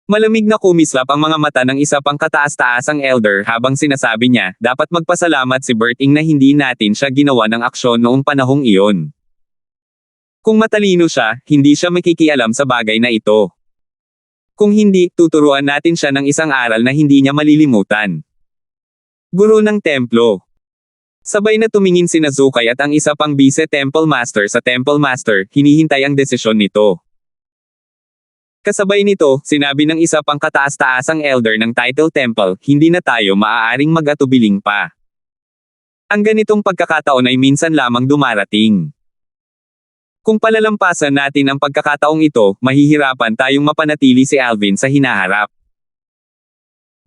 S1: Malamig na kumislap ang mga mata ng isa pang kataas-taasang elder habang sinasabi niya, dapat magpasalamat si Berting na hindi natin siya ginawa ng aksyon noong panahong iyon. Kung matalino siya, hindi siya makikialam sa bagay na ito. Kung hindi, tuturuan natin siya ng isang aral na hindi niya malilimutan. Guro ng templo. Sabay na tumingin sina Zukay at ang isa pang vice-temple master sa temple master, hinihintay ang desisyon nito. Kasabay nito, sinabi ng isa pang kataas-taasang elder ng Title Temple, hindi na tayo maaaring mag-atubiling pa. Ang ganitong pagkakataon ay minsan lamang dumarating. Kung palalampasan natin ang pagkakataong ito, mahihirapan tayong mapanatili si Alvin sa hinaharap.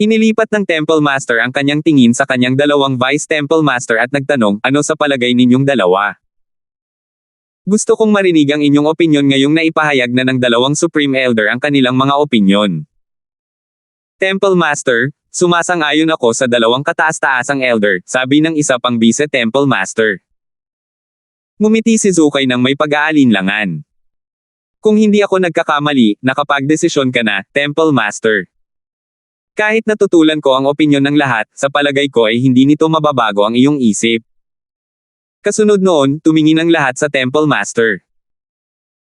S1: Inilipat ng Temple Master ang kanyang tingin sa kanyang dalawang Vice Temple Master at nagtanong, ano sa palagay ninyong dalawa? Gusto kong marinig ang inyong opinyon ngayong naipahayag na ng dalawang Supreme Elder ang kanilang mga opinyon. Temple Master, sumasang-ayon ako sa dalawang kataas-taasang Elder, sabi ng isa pang Vice Temple Master. Ngumiti si Zukay ng may pag-aalinlangan. Kung hindi ako nagkakamali, nakapagdesisyon ka na, Temple Master. Kahit natutulan ko ang opinyon ng lahat, sa palagay ko ay hindi nito mababago ang iyong isip. Kasunod noon, tumingin ang lahat sa Temple Master.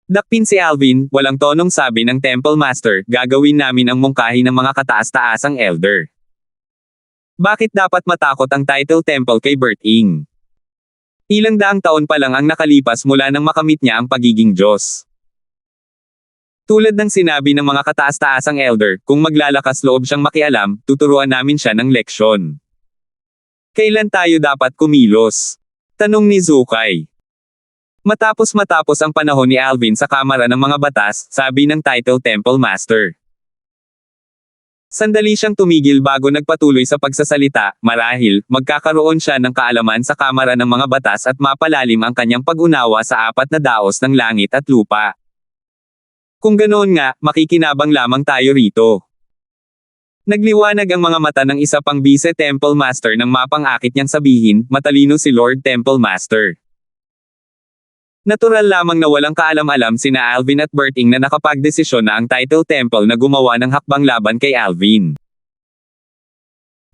S1: Dakpin si Alvin, walang tonong sabi ng Temple Master, gagawin namin ang mungkahi ng mga kataas-taasang Elder. Bakit dapat matakot ang Title Temple kay Berting? Ilang daang taon pa lang ang nakalipas mula nang makamit niya ang pagiging Diyos. Tulad ng sinabi ng mga kataas-taasang elder, kung maglalakas loob siyang makialam, tuturuan namin siya ng leksyon. Kailan tayo dapat kumilos? Tanong ni Zukay. Matapos ang panahon ni Alvin sa Kamara ng mga Batas, sabi ng Title Temple Master. Sandali siyang tumigil bago nagpatuloy sa pagsasalita, marahil, magkakaroon siya ng kaalaman sa Kamara ng mga Batas at mapalalim ang kanyang pag-unawa sa apat na daos ng langit at lupa. Kung ganoon nga, makikinabang lamang tayo rito. Nagliwanag ang mga mata ng isa pang Vice Temple Master nang mapang-akit niyang sabihin, matalino si Lord Temple Master. Natural lamang na walang kaalam-alam sina Alvin at Berting na nakapagdesisyon na ang Title Temple na gumawa ng hakbang laban kay Alvin.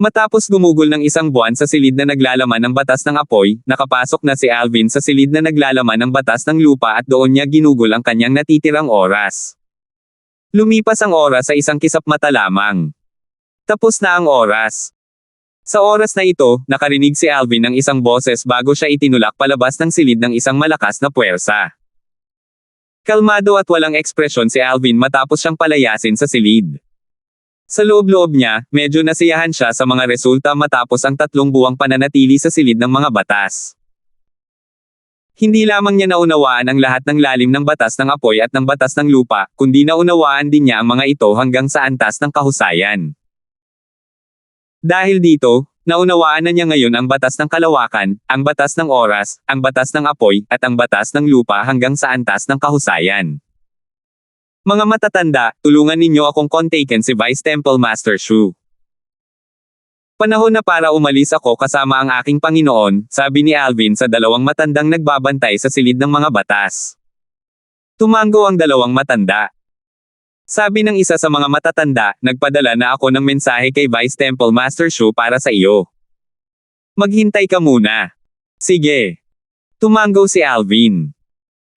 S1: Matapos gumugol ng isang buwan sa silid na naglalaman ng batas ng apoy, nakapasok na si Alvin sa silid na naglalaman ng batas ng lupa at doon niya ginugol ang kanyang natitirang oras. Lumipas ang oras sa isang kisap mata lamang. Tapos na ang oras. Sa oras na ito, nakarinig si Alvin ng isang boses bago siya itinulak palabas ng silid ng isang malakas na puwersa. Kalmado at walang ekspresyon si Alvin matapos siyang palayasin sa silid. Sa loob-loob niya, medyo nasiyahan siya sa mga resulta matapos ang 3 buwang pananatili sa silid ng mga batas. Hindi lamang niya naunawaan ang lahat ng lalim ng batas ng apoy at ng batas ng lupa, kundi naunawaan din niya ang mga ito hanggang sa antas ng kahusayan. Dahil dito, naunawaan na niya ngayon ang batas ng kalawakan, ang batas ng oras, ang batas ng apoy, at ang batas ng lupa hanggang sa antas ng kahusayan. Mga matatanda, tulungan ninyo akong kontakin si Vice Temple Master Shu. Panahon na para umalis ako kasama ang aking Panginoon, sabi ni Alvin sa 2 matandang nagbabantay sa silid ng mga batas. Tumango ang 2 matanda. Sabi ng isa sa mga matatanda, nagpadala na ako ng mensahe kay Vice Temple Master Shu para sa iyo. Maghintay ka muna. Sige. Tumango si Alvin.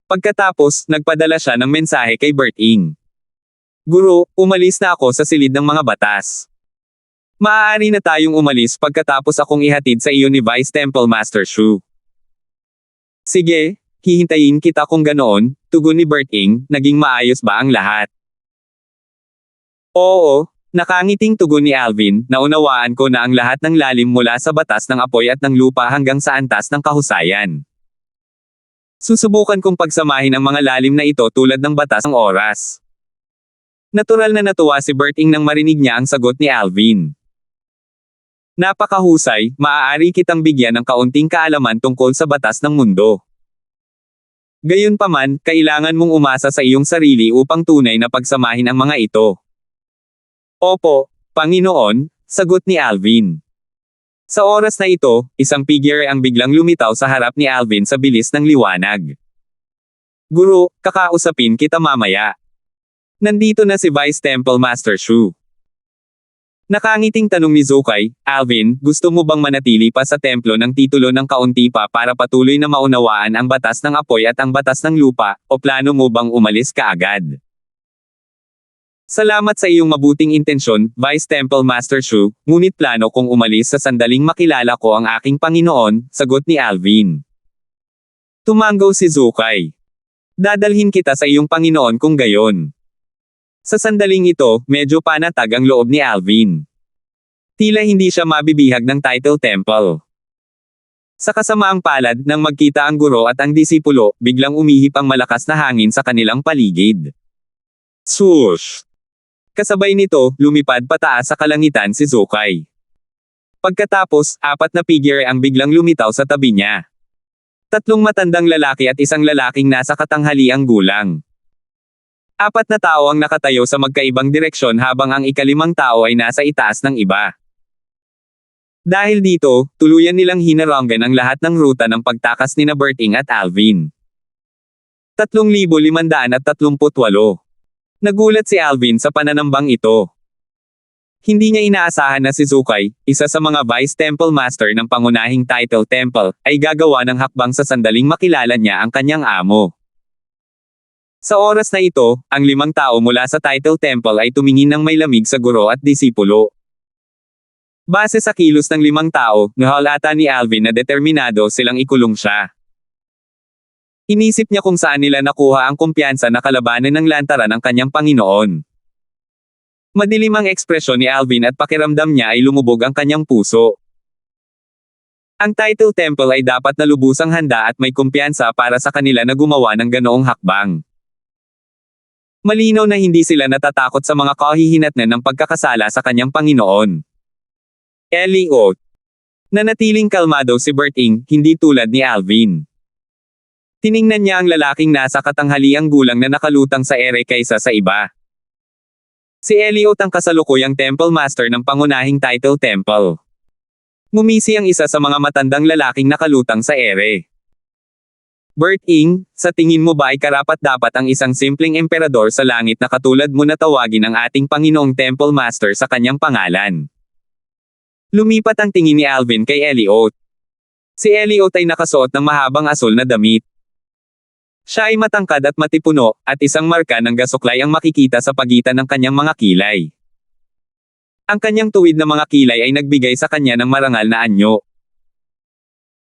S1: Pagkatapos, nagpadala siya ng mensahe kay Berting. Guro, umalis na ako sa silid ng mga batas. Maaari na tayong umalis pagkatapos akong ihatid sa iyo ni Vice Temple Master Shu. Sige, hihintayin kita kung ganoon, tugon ni Berting, naging maayos ba ang lahat? Oo, nakangiting tugon ni Alvin, naunawaan ko na ang lahat ng lalim mula sa batas ng apoy at ng lupa hanggang sa antas ng kahusayan. Susubukan kong pagsamahin ang mga lalim na ito tulad ng batas ng oras. Natural na natuwa si Berting nang marinig niya ang sagot ni Alvin. Napakahusay, maaari kitang bigyan ng kaunting kaalaman tungkol sa batas ng mundo. Gayunpaman, kailangan mong umasa sa iyong sarili upang tunay na pagsamahin ang mga ito. Opo, Panginoon, sagot ni Alvin. Sa oras na ito, isang figure ang biglang lumitaw sa harap ni Alvin sa bilis ng liwanag. Guro, kakausapin kita mamaya. Nandito na si Vice Temple Master Shu. Nakangiting tanong ni Zukay, Alvin, gusto mo bang manatili pa sa templo ng titulo ng kaunti pa para patuloy na maunawaan ang batas ng apoy at ang batas ng lupa, o plano mo bang umalis ka agad? Salamat sa iyong mabuting intensyon, Vice Temple Master Shu, ngunit plano kong umalis sa sandaling makilala ko ang aking Panginoon, sagot ni Alvin. Tumango si Zukay. Dadalhin kita sa iyong Panginoon kung gayon. Sa sandaling ito, medyo panatag ang loob ni Alvin. Tila hindi siya mabibihag ng Title Temple. Sa kasamaang palad, nang magkita ang guro at ang disipulo, biglang umihip ang malakas na hangin sa kanilang paligid. Swoosh! Kasabay nito, lumipad pataas sa kalangitan si Zukay. Pagkatapos, 4 na figure ang biglang lumitaw sa tabi niya. 3 matandang lalaki at isang lalaking nasa katanghaliang gulang. 4 na tao ang nakatayo sa magkaibang direksyon habang ang ika-5 tao ay nasa itaas ng iba. Dahil dito, tuluyan nilang hinaranggan ang lahat ng ruta ng pagtakas nina Berting at Alvin. 3,538. Nagulat si Alvin sa pananambang ito. Hindi niya inaasahan na si Zukay, isa sa mga Vice Temple Master ng pangunahing Title Temple, ay gagawa ng hakbang sa sandaling makilala niya ang kanyang amo. Sa oras na ito, ang 5 tao mula sa Title Temple ay tumingin ng may lamig sa guro at disipulo. Base sa kilos ng 5 tao, nahalata ni Alvin na determinado silang ikulong siya. Inisip niya kung saan nila nakuha ang kumpiyansa na kalabanan ng lantaran ng kanyang Panginoon. Madilim ang ekspresyon ni Alvin at pakiramdam niya ay lumubog ang kanyang puso. Ang Title Temple ay dapat na lubusang handa at may kumpiyansa para sa kanila na gumawa ng ganoong hakbang. Malinaw na hindi sila natatakot sa mga kahihinatnan ng pagkakasala sa kanyang Panginoon. Eliot. Nanatiling kalmado si Berting, hindi tulad ni Alvin. Tiningnan niya ang lalaking nasa katanghaliang gulang na nakalutang sa ere kaysa sa iba. Si Eliot ang kasalukuyang Temple Master ng pangunahing Title Temple. Ngumisi ang isa sa mga matandang lalaking nakalutang sa ere. Berting, sa tingin mo ba ay karapat-dapat ang isang simpleng emperador sa langit na katulad mo na tawagin ang ating Panginoong Temple Master sa kanyang pangalan? Lumipat ang tingin ni Alvin kay Eliot. Si Eliot ay nakasuot ng mahabang asul na damit. Siya ay matangkad at matipuno, at isang marka ng gasuklay ang makikita sa pagitan ng kanyang mga kilay. Ang kanyang tuwid na mga kilay ay nagbigay sa kanya ng marangal na anyo.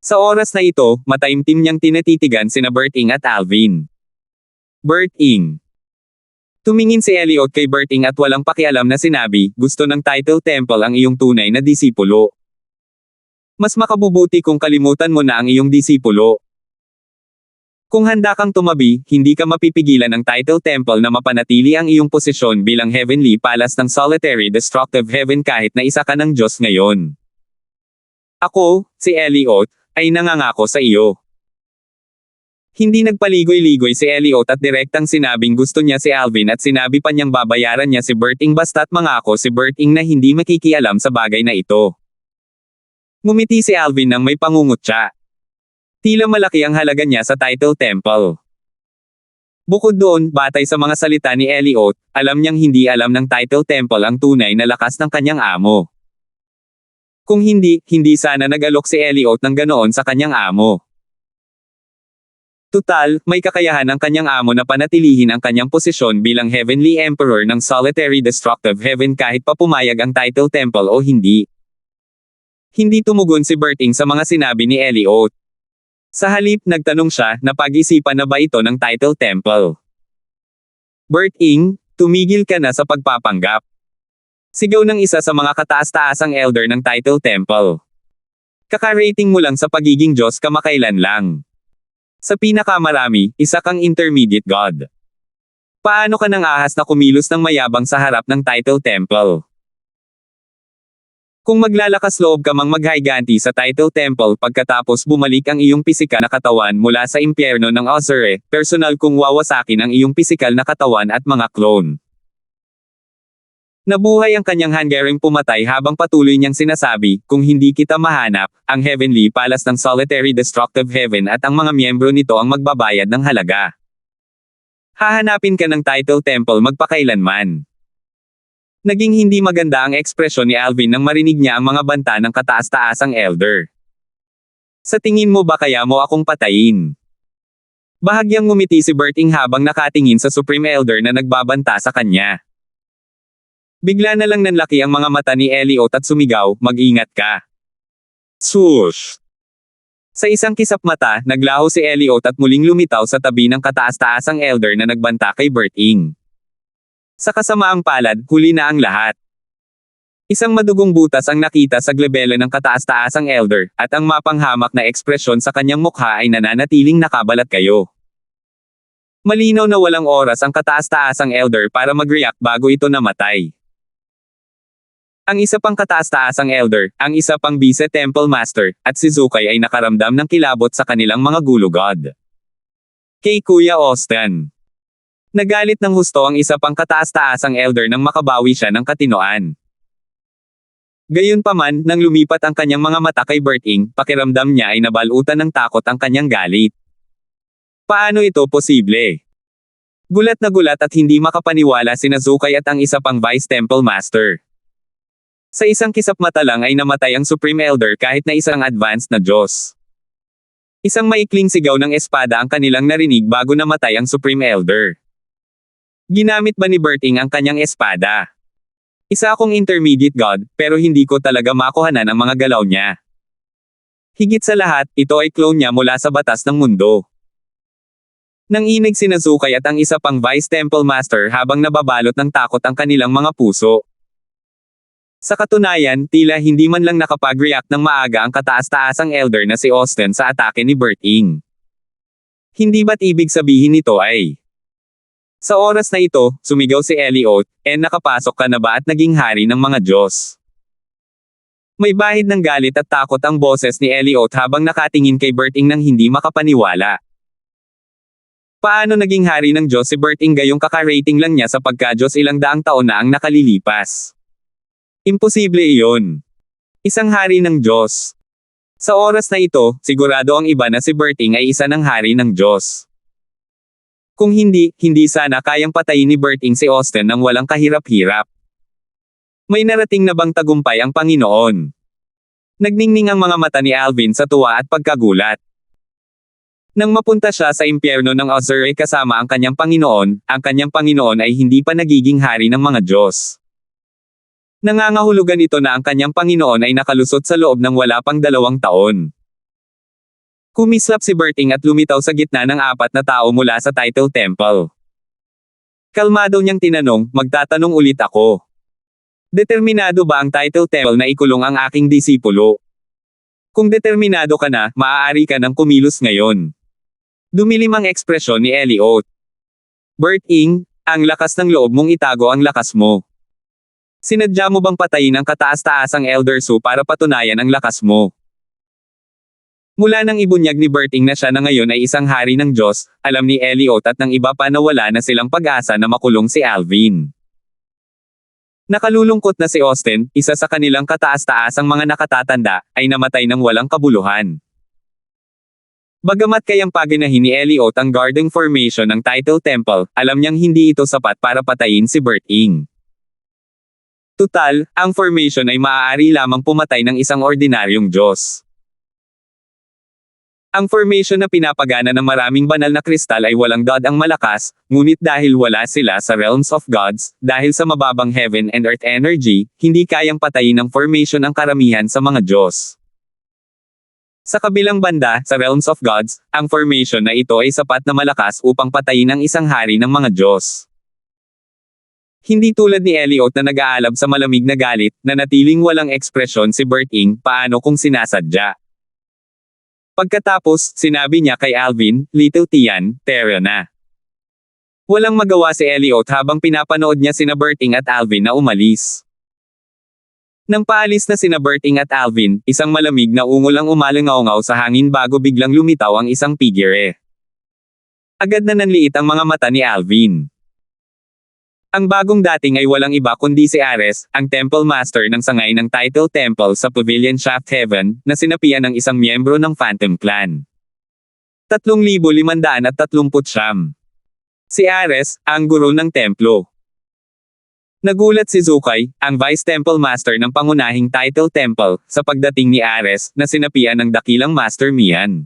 S1: Sa oras na ito, mataimtim niyang tinatitigan sina Berting at Alvin. Berting. Tumingin si Eliot kay Berting at walang pakialam na sinabi, gusto ng Title Temple ang iyong tunay na disipulo. Mas makabubuti kung kalimutan mo na ang iyong disipulo. Kung handa kang tumabi, hindi ka mapipigilan ng Title Temple na mapanatili ang iyong posisyon bilang Heavenly Palace ng Solitary Destructive Heaven kahit na isa ka ng Diyos ngayon. Ako, si Eliot, ay nangangako sa iyo. Hindi nagpaligoy-ligoy si Eliot at direktang sinabing gusto niya si Alvin at sinabi pa niyang babayaran niya si Berting basta't mangako si Berting na hindi makikialam sa bagay na ito. Ngumiti si Alvin nang may pangungutya. Tila malaki ang halaga niya sa Title Temple. Bukod doon, batay sa mga salita ni Eliot, alam niyang hindi alam ng Title Temple ang tunay na lakas ng kanyang amo. Kung hindi, hindi sana nag-alok si Eliot ng ganoon sa kanyang amo. Tutal, may kakayahan ang kanyang amo na panatilihin ang kanyang posisyon bilang Heavenly Emperor ng Solitary Destructive Heaven kahit pa pumayag ang Title Temple o hindi. Hindi tumugon si Berting sa mga sinabi ni Eliot. Sa halip, nagtanong siya, napag-isipan na ba ito ng Title Temple? Berting, tumigil ka na sa pagpapanggap. Sigaw ng isa sa mga kataas-taasang elder ng Title Temple. Kakarating mo lang sa pagiging Diyos kamakailan lang. Sa pinakamarami, isa kang intermediate God. Paano ka nang ahas na kumilos ng mayabang sa harap ng Title Temple? Kung maglalakas loob ka mang maghiganti sa Title Temple pagkatapos bumalik ang iyong pisikal na katawan mula sa impyerno ng Ozure, personal kung wawasakin ang iyong pisikal na katawan at mga clone. Nabuhay ang kanyang hanggaring pumatay habang patuloy niyang sinasabi, kung hindi kita mahanap, ang Heavenly Palace ng Solitary Destructive Heaven at ang mga miyembro nito ang magbabayad ng halaga. Hahanapin ka ng Title Temple magpakailanman. Naging hindi maganda ang ekspresyon ni Alvin nang marinig niya ang mga banta ng kataas-taasang elder. Sa tingin mo ba kaya mo akong patayin? Bahagyang ngumiti si Berting habang nakatingin sa Supreme Elder na nagbabanta sa kanya. Bigla na lang nanlaki ang mga mata ni Eliot at sumigaw, mag-ingat ka. Swoosh! Sa isang kisap mata, naglaho si Eliot at muling lumitaw sa tabi ng kataas-taasang elder na nagbanta kay Berting. Sa kasamaang palad, huli na ang lahat. Isang madugong butas ang nakita sa glebela ng kataas-taasang elder, at ang mapanghamak na ekspresyon sa kanyang mukha ay nananatiling nakabalat kayo. Malinaw na walang oras ang kataas-taasang elder para mag-react bago ito namatay. Ang isa pang kataas-taasang elder, ang isa pang Vice Temple Master, at si Zukay ay nakaramdam ng kilabot sa kanilang mga gulugod. Kay Kuya Austin. Nagalit ng husto ang isa pang kataas-taasang elder nang makabawi siya ng katinoan. Gayunpaman, nang lumipat ang kanyang mga mata kay Berting, pakiramdam niya ay nabalutan ng takot ang kanyang galit. Paano ito posible? Gulat na gulat at hindi makapaniwala sina Zukay at ang isa pang Vice Temple Master. Sa isang kisap mata lang ay namatay ang Supreme Elder kahit na isang advanced na Diyos. Isang maikling sigaw ng espada ang kanilang narinig bago namatay ang Supreme Elder. Ginamit ba ni Berting ang kanyang espada? Isa akong intermediate God, pero hindi ko talaga makuhanan ang mga galaw niya. Higit sa lahat, ito ay clone niya mula sa batas ng mundo. Nanginig si Zukay at ang isa pang Vice Temple Master habang nababalot ng takot ang kanilang mga puso. Sa katunayan, tila hindi man lang nakapag-react ng maaga ang kataas-taasang elder na si Austin sa atake ni Berting. Hindi ba't ibig sabihin nito ay, sa oras na ito, sumigaw si Elliot, nakapasok ka na ba at naging hari ng mga Diyos? May bahid ng galit at takot ang boses ni Elliot habang nakatingin kay Berting nang hindi makapaniwala. Paano naging hari ng Diyos si Berting gayong kakarating lang niya sa pagka-Diyos ilang daang taon na ang nakalilipas? Imposible iyon. Isang hari ng Diyos. Sa oras na ito, sigurado ang iba na si Berting ay isa ng hari ng Diyos. Kung hindi sana kayang patayin ni Berting si Austin nang walang kahirap-hirap. May narating na bang tagumpay ang Panginoon? Nagningning ang mga mata ni Alvin sa tuwa at pagkagulat. Nang mapunta siya sa impyerno ng Azure kasama ang kanyang Panginoon ay hindi pa nagiging hari ng mga Diyos. Nangangahulugan ito na ang kanyang Panginoon ay nakalusot sa loob ng wala pang 2 taon. Kumislap si Berting at lumitaw sa gitna ng 4 na tao mula sa Title Temple. Kalmado niyang tinanong, magtatanong ulit ako. Determinado ba ang Title Temple na ikulong ang aking disipulo? Kung determinado ka na, maaari ka nang kumilos ngayon. Dumilim ang ekspresyon ni Elliot. Berting, ang lakas ng loob mong itago ang lakas mo. Sinadya mo bang patayin ang kataas-taasang Elder Su para patunayan ang lakas mo? Mula nang ibunyag ni Berting na siya na ngayon ay isang hari ng Diyos, alam ni Elliot at ng iba pa na wala na silang pag-asa na makulong si Alvin. Nakalulungkot na si Austin, isa sa kanilang kataas-taasang mga nakatatanda, ay namatay ng walang kabuluhan. Bagamat kayang paginahin ni Elliot ang guarding formation ng Title Temple, alam niyang hindi ito sapat para patayin si Berting. Tutal, ang formation ay maaari lamang pumatay ng isang ordinaryong Diyos. Ang formation na pinapagana ng maraming banal na kristal ay walang God ang malakas, ngunit dahil wala sila sa realms of gods, dahil sa mababang heaven and earth energy, hindi kayang patayin ng formation ang karamihan sa mga Diyos. Sa kabilang banda, sa realms of gods, ang formation na ito ay sapat na malakas upang patayin ang isang hari ng mga Diyos. Hindi tulad ni Elliot na nag-aalab sa malamig na galit, na natiling walang ekspresyon si Berting, paano kung sinasadya. Pagkatapos, sinabi niya kay Alvin, Little Tian, tara na. Walang magawa si Elliot habang pinapanood niya sina Berting at Alvin na umalis. Nang paalis na sina Berting at Alvin, isang malamig na ungol ang umalingaw-ngaw sa hangin bago biglang lumitaw ang isang figure. Agad na nanliit ang mga mata ni Alvin. Ang bagong dating ay walang iba kundi si Ares, ang Temple Master ng sangay ng Title Temple sa Pavilion Shaft Heaven, na sinapian ng isang miyembro ng Phantom Clan. 3,539. Si Ares, ang guro ng templo. Nagulat si Zukay, ang Vice Temple Master ng pangunahing Title Temple, sa pagdating ni Ares, na sinapian ng dakilang Master Mian.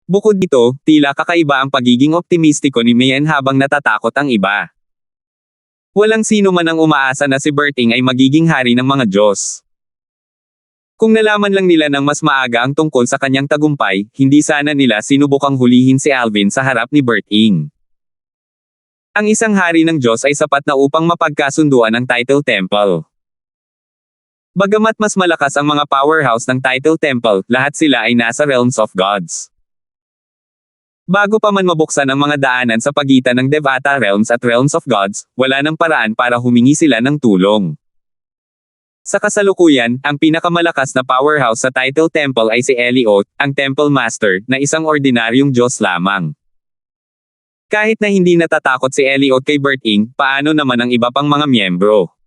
S1: Bukod dito, tila kakaiba ang pagiging optimistiko ni Mian habang natatakot ang iba. Walang sino man ang umaasa na si Berting ay magiging hari ng mga Diyos. Kung nalaman lang nila ng mas maaga ang tungkol sa kanyang tagumpay, hindi sana nila sinubukang hulihin si Alvin sa harap ni Berting. Ang isang hari ng Diyos ay sapat na upang mapagkasunduan ang Title Temple. Bagamat mas malakas ang mga powerhouse ng Title Temple, lahat sila ay nasa realms of gods. Bago pa man mabuksan ang mga daanan sa pagitan ng Devata Realms at Realms of Gods, wala nang paraan para humingi sila ng tulong. Sa kasalukuyan, ang pinakamalakas na powerhouse sa Title Temple ay si Elliot, ang Temple Master, na isang ordinaryong Diyos lamang. Kahit na hindi natatakot si Elliot kay Berting, paano naman ang iba pang mga miyembro?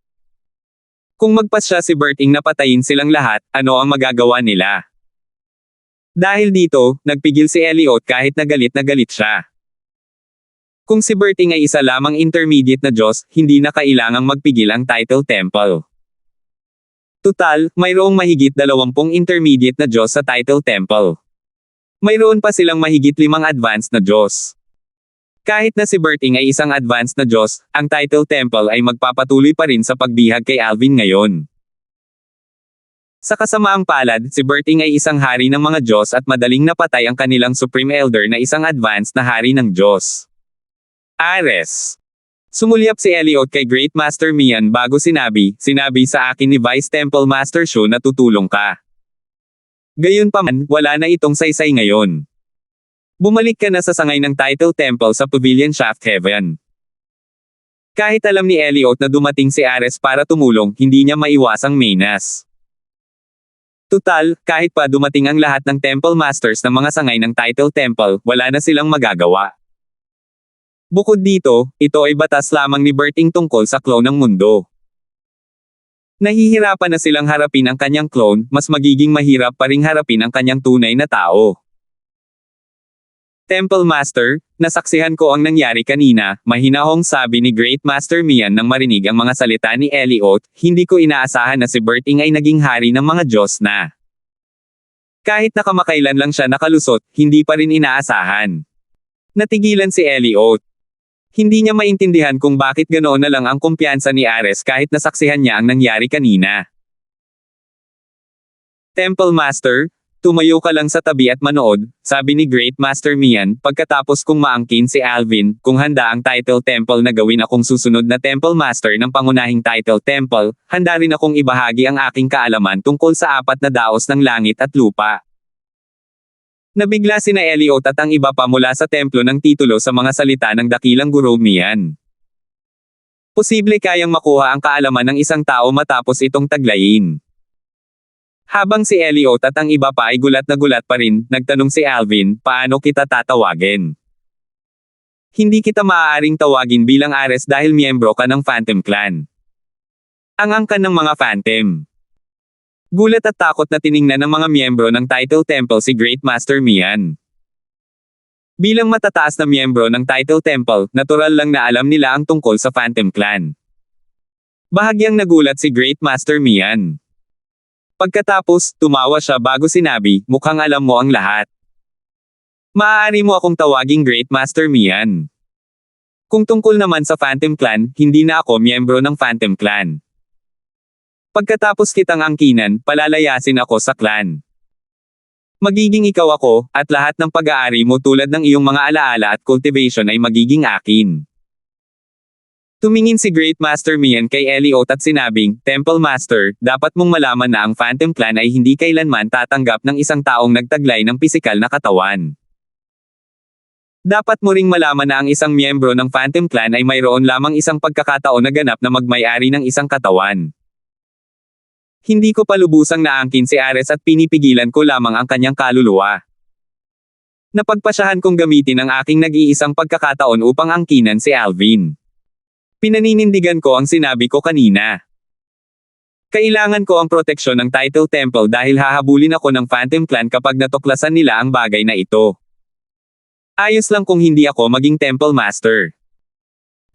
S1: Kung magpasya si Berting na patayin silang lahat, ano ang magagawa nila? Dahil dito, nagpigil si Elliot kahit na galit siya. Kung si Berting ay isa lamang intermediate na Diyos, hindi na kailangang magpigil ang Title Temple. Tutal, mayroong mahigit 20 intermediate na Diyos sa Title Temple. Mayroon pa silang mahigit 5 advanced na Diyos. Kahit na si Berting ay isang advanced na Diyos, ang Title Temple ay magpapatuloy pa rin sa pagbihag kay Alvin ngayon. Sa kasamaang palad, si Berting ay isang hari ng mga Diyos at madaling napatay ang kanilang Supreme Elder na isang advanced na hari ng Diyos. Ares. Sumulyap si Elliot kay Great Master Mian bago sinabi sa akin ni Vice Temple Master Shu na tutulong ka. Gayunpaman, wala na itong saysay ngayon. Bumalik ka na sa sangay ng Title Temple sa Pavilion Shaft Heaven. Kahit alam ni Elliot na dumating si Ares para tumulong, hindi niya maiwasang mainas. Tutal, kahit pa dumating ang lahat ng Temple Masters ng mga sangay ng Title Temple, wala na silang magagawa. Bukod dito, ito ay batas lamang ni Berting tungkol sa clone ng mundo. Nahihirapan na silang harapin ang kanyang clone, mas magiging mahirap pa ring harapin ang kanyang tunay na tao. Temple Master, nasaksihan ko ang nangyari kanina, mahinahong sabi ni Great Master Mian nang marinig ang mga salita ni Elliot, hindi ko inaasahan na si Berting ay naging hari ng mga Diyos na. Kahit na kamakailan lang siya nakalusot, hindi pa rin inaasahan. Natigilan si Elliot. Hindi niya maintindihan kung bakit ganoon na lang ang kumpiyansa ni Ares kahit nasaksihan niya ang nangyari kanina. Temple Master, tumayo ka lang sa tabi at manood, sabi ni Great Master Mian, pagkatapos kong maangkin si Alvin, kung handa ang Title Temple na gawin akong susunod na Temple Master ng pangunahing Title Temple, handa rin akong ibahagi ang aking kaalaman tungkol sa 4 na daos ng langit at lupa. Nabigla sina Elliot at ang iba pa mula sa templo ng titulo sa mga salita ng dakilang guro Mian. Posible kayang makuha ang kaalaman ng isang tao matapos itong taglayin. Habang si Elliot at ang iba pa ay gulat na gulat pa rin, nagtanong si Alvin, paano kita tatawagin? Hindi kita maaaring tawagin bilang Ares dahil miyembro ka ng Phantom Clan. Ang angkan ng mga Phantom. Gulat at takot na tiningnan ng mga miyembro ng Title Temple si Great Master Mian. Bilang matataas na miyembro ng Title Temple, natural lang na alam nila ang tungkol sa Phantom Clan. Bahagyang nagulat si Great Master Mian. Pagkatapos, tumawa siya bago sinabi, mukhang alam mo ang lahat. Maaari mo akong tawaging Great Master Mian. Kung tungkol naman sa Phantom Clan, hindi na ako miyembro ng Phantom Clan. Pagkatapos kitang angkinan, palalayasin ako sa clan. Magiging ikaw ako, at lahat ng pag-aari mo tulad ng iyong mga alaala at cultivation ay magiging akin. Tumingin si Great Master Mian kay Elliot at sinabing, Temple Master, dapat mong malaman na ang Phantom Clan ay hindi kailanman tatanggap ng isang taong nagtaglay ng pisikal na katawan. Dapat mo ring malaman na ang isang miyembro ng Phantom Clan ay mayroon lamang isang pagkakataon na ganap na magmay-ari ng isang katawan. Hindi ko palubusang naangkin si Ares at pinipigilan ko lamang ang kanyang kaluluwa. Napagpasyahan kong gamitin ang aking nag-iisang pagkakataon upang angkinan si Alvin. Pinaninindigan ko ang sinabi ko kanina. Kailangan ko ang proteksyon ng Title Temple dahil hahabulin ako ng Phantom Clan kapag natuklasan nila ang bagay na ito. Ayos lang kung hindi ako maging Temple Master.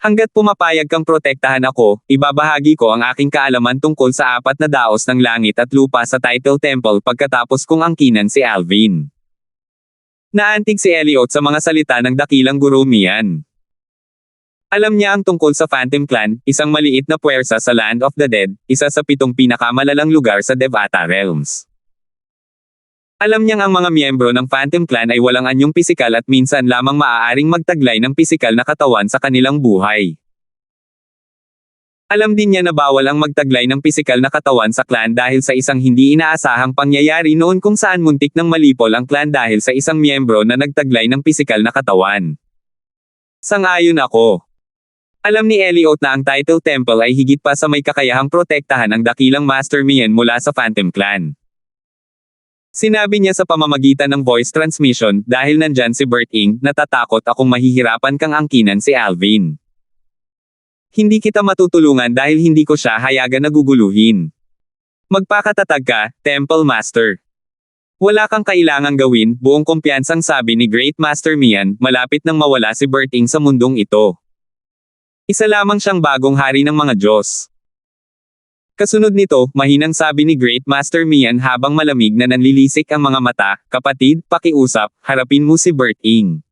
S1: Hanggat pumapayag kang protektahan ako, ibabahagi ko ang aking kaalaman tungkol sa 4 na daos ng langit at lupa sa Title Temple pagkatapos kong angkinan si Alvin. Naantig si Elliot sa mga salita ng dakilang guro Mian. Alam niya ang tungkol sa Phantom Clan, isang maliit na puwersa sa Land of the Dead, isa sa 7 pinakamalalang lugar sa Devata Realms. Alam niyang ang mga miyembro ng Phantom Clan ay walang anyong pisikal at minsan lamang maaaring magtaglay ng pisikal na katawan sa kanilang buhay. Alam din niya na bawal ang magtaglay ng pisikal na katawan sa clan dahil sa isang hindi inaasahang pangyayari noon kung saan muntik nang malipol ang clan dahil sa isang miyembro na nagtaglay ng pisikal na katawan. Sang-ayon ako. Alam ni Elliot na ang Title Temple ay higit pa sa may kakayahang protektahan ang dakilang Master Mian mula sa Phantom Clan. Sinabi niya sa pamamagitan ng voice transmission, dahil nandyan si Berting, natatakot akong mahihirapan kang angkinan si Alvin. Hindi kita matutulungan dahil hindi ko siya hayagan na guguluhin. Magpakatatag ka, Temple Master. Wala kang kailangang gawin, buong kumpiyansang sabi ni Great Master Mian, malapit nang mawala si Berting sa mundong ito. Isa lamang siyang bagong hari ng mga Diyos. Kasunod nito, mahinang sabi ni Great Master Mian habang malamig na nanlilisik ang mga mata, kapatid, pakiusap, harapin mo si Berting.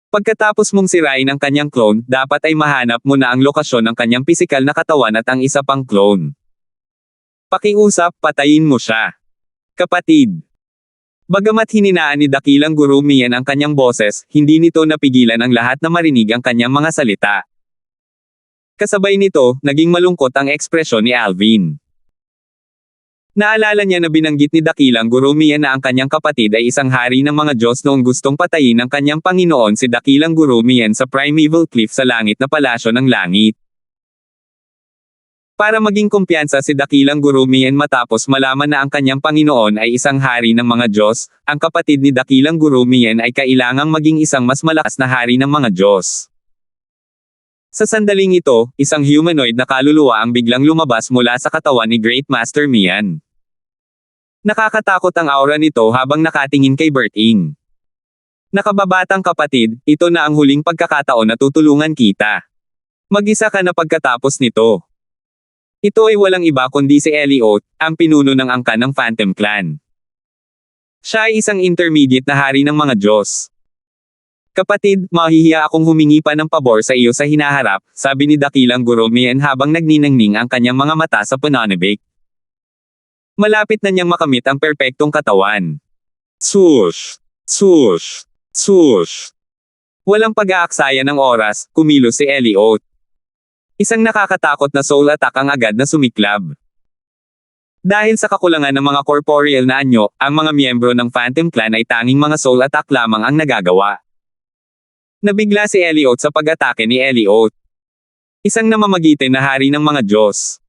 S1: Pagkatapos mong sirain ang kanyang clone, dapat ay mahanap mo na ang lokasyon ng kanyang pisikal na katawan at ang isa pang clone. Pakiusap, patayin mo siya. Kapatid. Bagamat hininaan ni dakilang Guru Mian ang kanyang boses, hindi nito napigilan ang lahat na marinig ang kanyang mga salita. Kasabay nito, naging malungkot ang ekspresyon ni Alvin. Naalala niya na binanggit ni dakilang Guru Mian na ang kanyang kapatid ay isang hari ng mga Diyos noong gustong patayin ng kanyang Panginoon si dakilang Guru Mian sa primeval cliff sa langit na palasyo ng langit. Para maging kumpiyansa si dakilang Guru Mian matapos malaman na ang kanyang Panginoon ay isang hari ng mga Diyos, ang kapatid ni dakilang Guru Mian ay kailangang maging isang mas malakas na hari ng mga Diyos. Sa sandaling ito, isang humanoid na kaluluwa ang biglang lumabas mula sa katawan ni Great Master Mian. Nakakatakot ang aura nito habang nakatingin kay Berting. Nakababatang kapatid, ito na ang huling pagkakataon na tutulungan kita. Mag-isa ka na pagkatapos nito. Ito ay walang iba kundi si Eliot, ang pinuno ng angkan ng Phantom Clan. Siya ay isang intermediate na hari ng mga Diyos. Kapatid, mahihiya akong humingi pa ng pabor sa iyo sa hinaharap, sabi ni dakilang Guru Mian habang nagniningning ang kanyang mga mata sa pananabik. Malapit na niyang makamit ang perpektong katawan. Swoosh! Swoosh! Swoosh! Walang pag-aaksaya ng oras, kumilos si Eliot. Isang nakakatakot na soul attack ang agad na sumiklab. Dahil sa kakulangan ng mga corporeal na anyo, ang mga miyembro ng Phantom Clan ay tanging mga soul attack lamang ang nagagawa. Nabigla si Eliot sa pag-atake ni Eliot. Isang namamagitan na hari ng mga Diyos.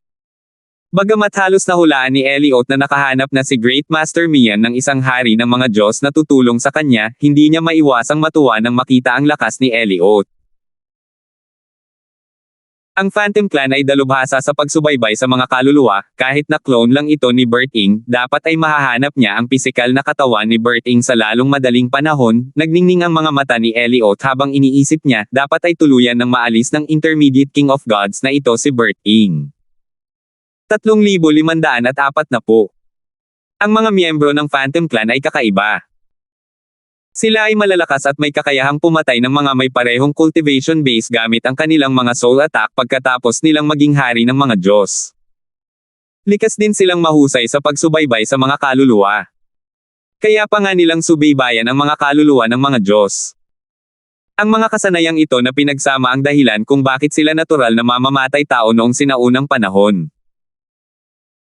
S1: Bagamat halos nahulaan ni Eliot na nakahanap na si Great Master Mian ng isang hari ng mga Diyos na tutulong sa kanya, hindi niya maiwasang matuwa nang makita ang lakas ni Eliot. Ang Phantom Clan ay dalubhasa sa pagsubaybay sa mga kaluluwa, kahit na clone lang ito ni Berting, dapat ay mahahanap niya ang pisikal na katawan ni Berting sa lalong madaling panahon. Nagningning ang mga mata ni Eliot habang iniisip niya, dapat ay tuluyan ng maalis ng Intermediate King of Gods na ito si Berting. 3,540. Ang mga miyembro ng Phantom Clan ay kakaiba. Sila ay malalakas at may kakayahang pumatay ng mga may parehong cultivation base gamit ang kanilang mga soul attack pagkatapos nilang maging hari ng mga Diyos. Likas din silang mahusay sa pagsubaybay sa mga kaluluwa. Kaya pa nga nilang subaybayan ang mga kaluluwa ng mga Diyos. Ang mga kasanayang ito na pinagsama ang dahilan kung bakit sila natural na mamamatay tao noong sinaunang panahon.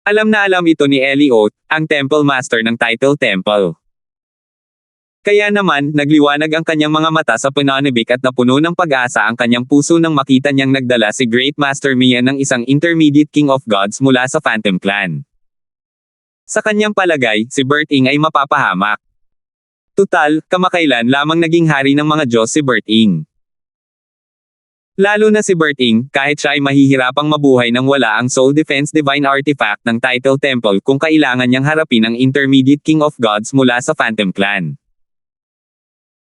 S1: Alam na alam ito ni Eliot, ang Temple Master ng Title Temple. Kaya naman, nagliwanag ang kanyang mga mata sa pananabik at napuno ng pag-asa ang kanyang puso nang makita niyang nagdala si Great Master Mian ng isang Intermediate King of Gods mula sa Phantom Clan. Sa kanyang palagay, si Berting ay mapapahamak. Tutal, kamakailan lamang naging hari ng mga Diyos si Berting. Lalo na si Berting, kahit siya ay mahihirapang mabuhay nang wala ang Soul Defense Divine Artifact ng Title Temple kung kailangan niyang harapin ang Intermediate King of Gods mula sa Phantom Clan.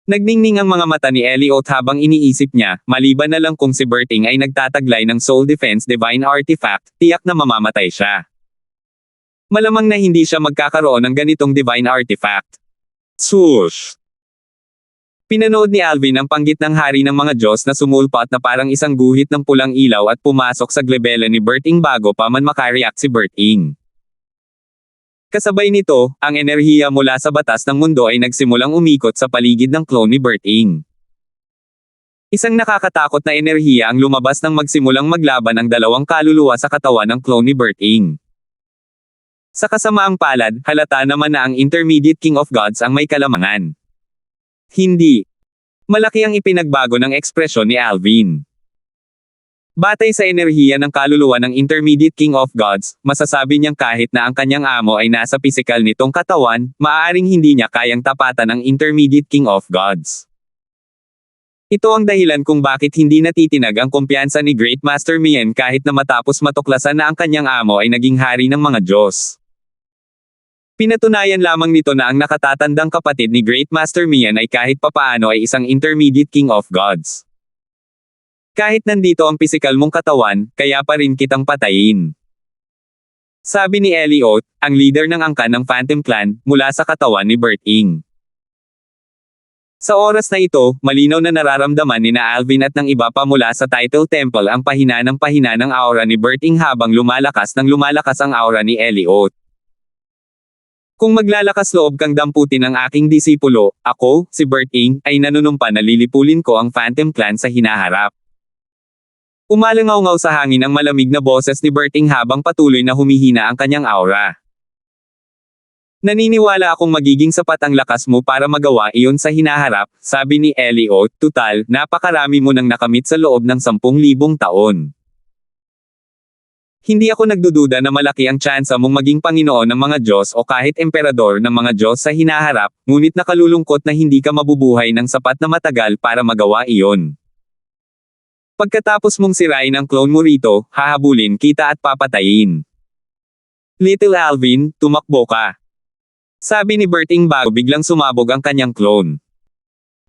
S1: Nagningning ang mga mata ni Eliot habang iniisip niya, maliban na lang kung si Berting ay nagtataglay ng Soul Defense Divine Artifact, tiyak na mamamatay siya. Malamang na hindi siya magkakaroon ng ganitong Divine Artifact. Swoosh! Pinanood ni Alvin ang panggit ng hari ng mga Diyos na sumulpat na parang isang guhit ng pulang ilaw at pumasok sa glebela ni Berting bago pa man makareact si Berting. Kasabay nito, ang enerhiya mula sa batas ng mundo ay nagsimulang umikot sa paligid ng clone ni Berting. Isang nakakatakot na enerhiya ang lumabas nang magsimulang maglaban ang dalawang kaluluwa sa katawan ng clone ni Berting. Sa kasamaang palad, halata naman na ang Intermediate King of Gods ang may kalamangan. Hindi. Malaki ang ipinagbago ng ekspresyon ni Alvin. Batay sa enerhiya ng kaluluwa ng Intermediate King of Gods, masasabi niyang kahit na ang kanyang amo ay nasa pisikal nitong katawan, maaaring hindi niya kayang tapatan ang Intermediate King of Gods. Ito ang dahilan kung bakit hindi natitinag ang kumpiyansa ni Great Master Mian kahit na matapos matuklasan na ang kanyang amo ay naging hari ng mga Diyos. Pinatunayan lamang nito na ang nakatatandang kapatid ni Great Master Mian ay kahit papaano ay isang Intermediate King of Gods. Kahit nandito ang pisikal mong katawan, kaya pa rin kitang patayin. Sabi ni Eliot, ang leader ng angkan ng Phantom Clan, mula sa katawan ni Berting. Sa oras na ito, malinaw na nararamdaman ni na Alvin at ng iba pa mula sa Title Temple ang pahina ng aura ni Berting habang lumalakas ang aura ni Eliot. Kung maglalakas loob kang damputin ang aking disipulo, ako, si Bert Ing, ay nanunumpa na lilipulin ko ang Phantom Clan sa hinaharap. Umalangaw-ngaw sa hangin ang malamig na boses ni Bert Ing habang patuloy na humihina ang kanyang aura. Naniniwala akong magiging sapat ang lakas mo para magawa iyon sa hinaharap, sabi ni Elliot, tutal, napakarami mo nang nakamit sa loob ng 10,000 taon. Hindi ako nagdududa na malaki ang tsansa mong maging Panginoon ng mga Diyos o kahit Emperador ng mga Diyos sa hinaharap, ngunit nakalulungkot na hindi ka mabubuhay ng sapat na matagal para magawa iyon. Pagkatapos mong sirain ang clone mo rito, hahabulin kita at papatayin. Little Alvin, tumakbo ka. Sabi ni Bert Ing bago biglang sumabog ang kanyang clone.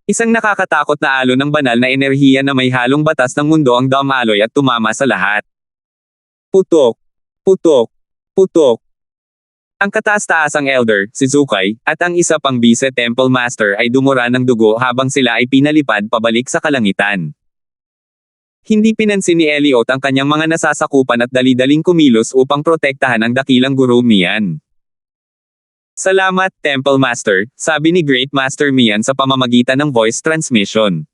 S1: Isang nakakatakot na alon ng banal na enerhiya na may halong batas ng mundo ang dumaloy at tumama sa lahat. Putok, putok, putok. Ang kataas-taasang elder, si Zukai, at ang isa pang vice temple master ay dumura ng dugo habang sila ay pinalipad pabalik sa kalangitan. Hindi pinansin ni Elliot ang kanyang mga nasasakupan at dali-daling kumilos upang protektahan ang dakilang guro Mian. Salamat, Temple Master, sabi ni Great Master Mian sa pamamagitan ng voice transmission.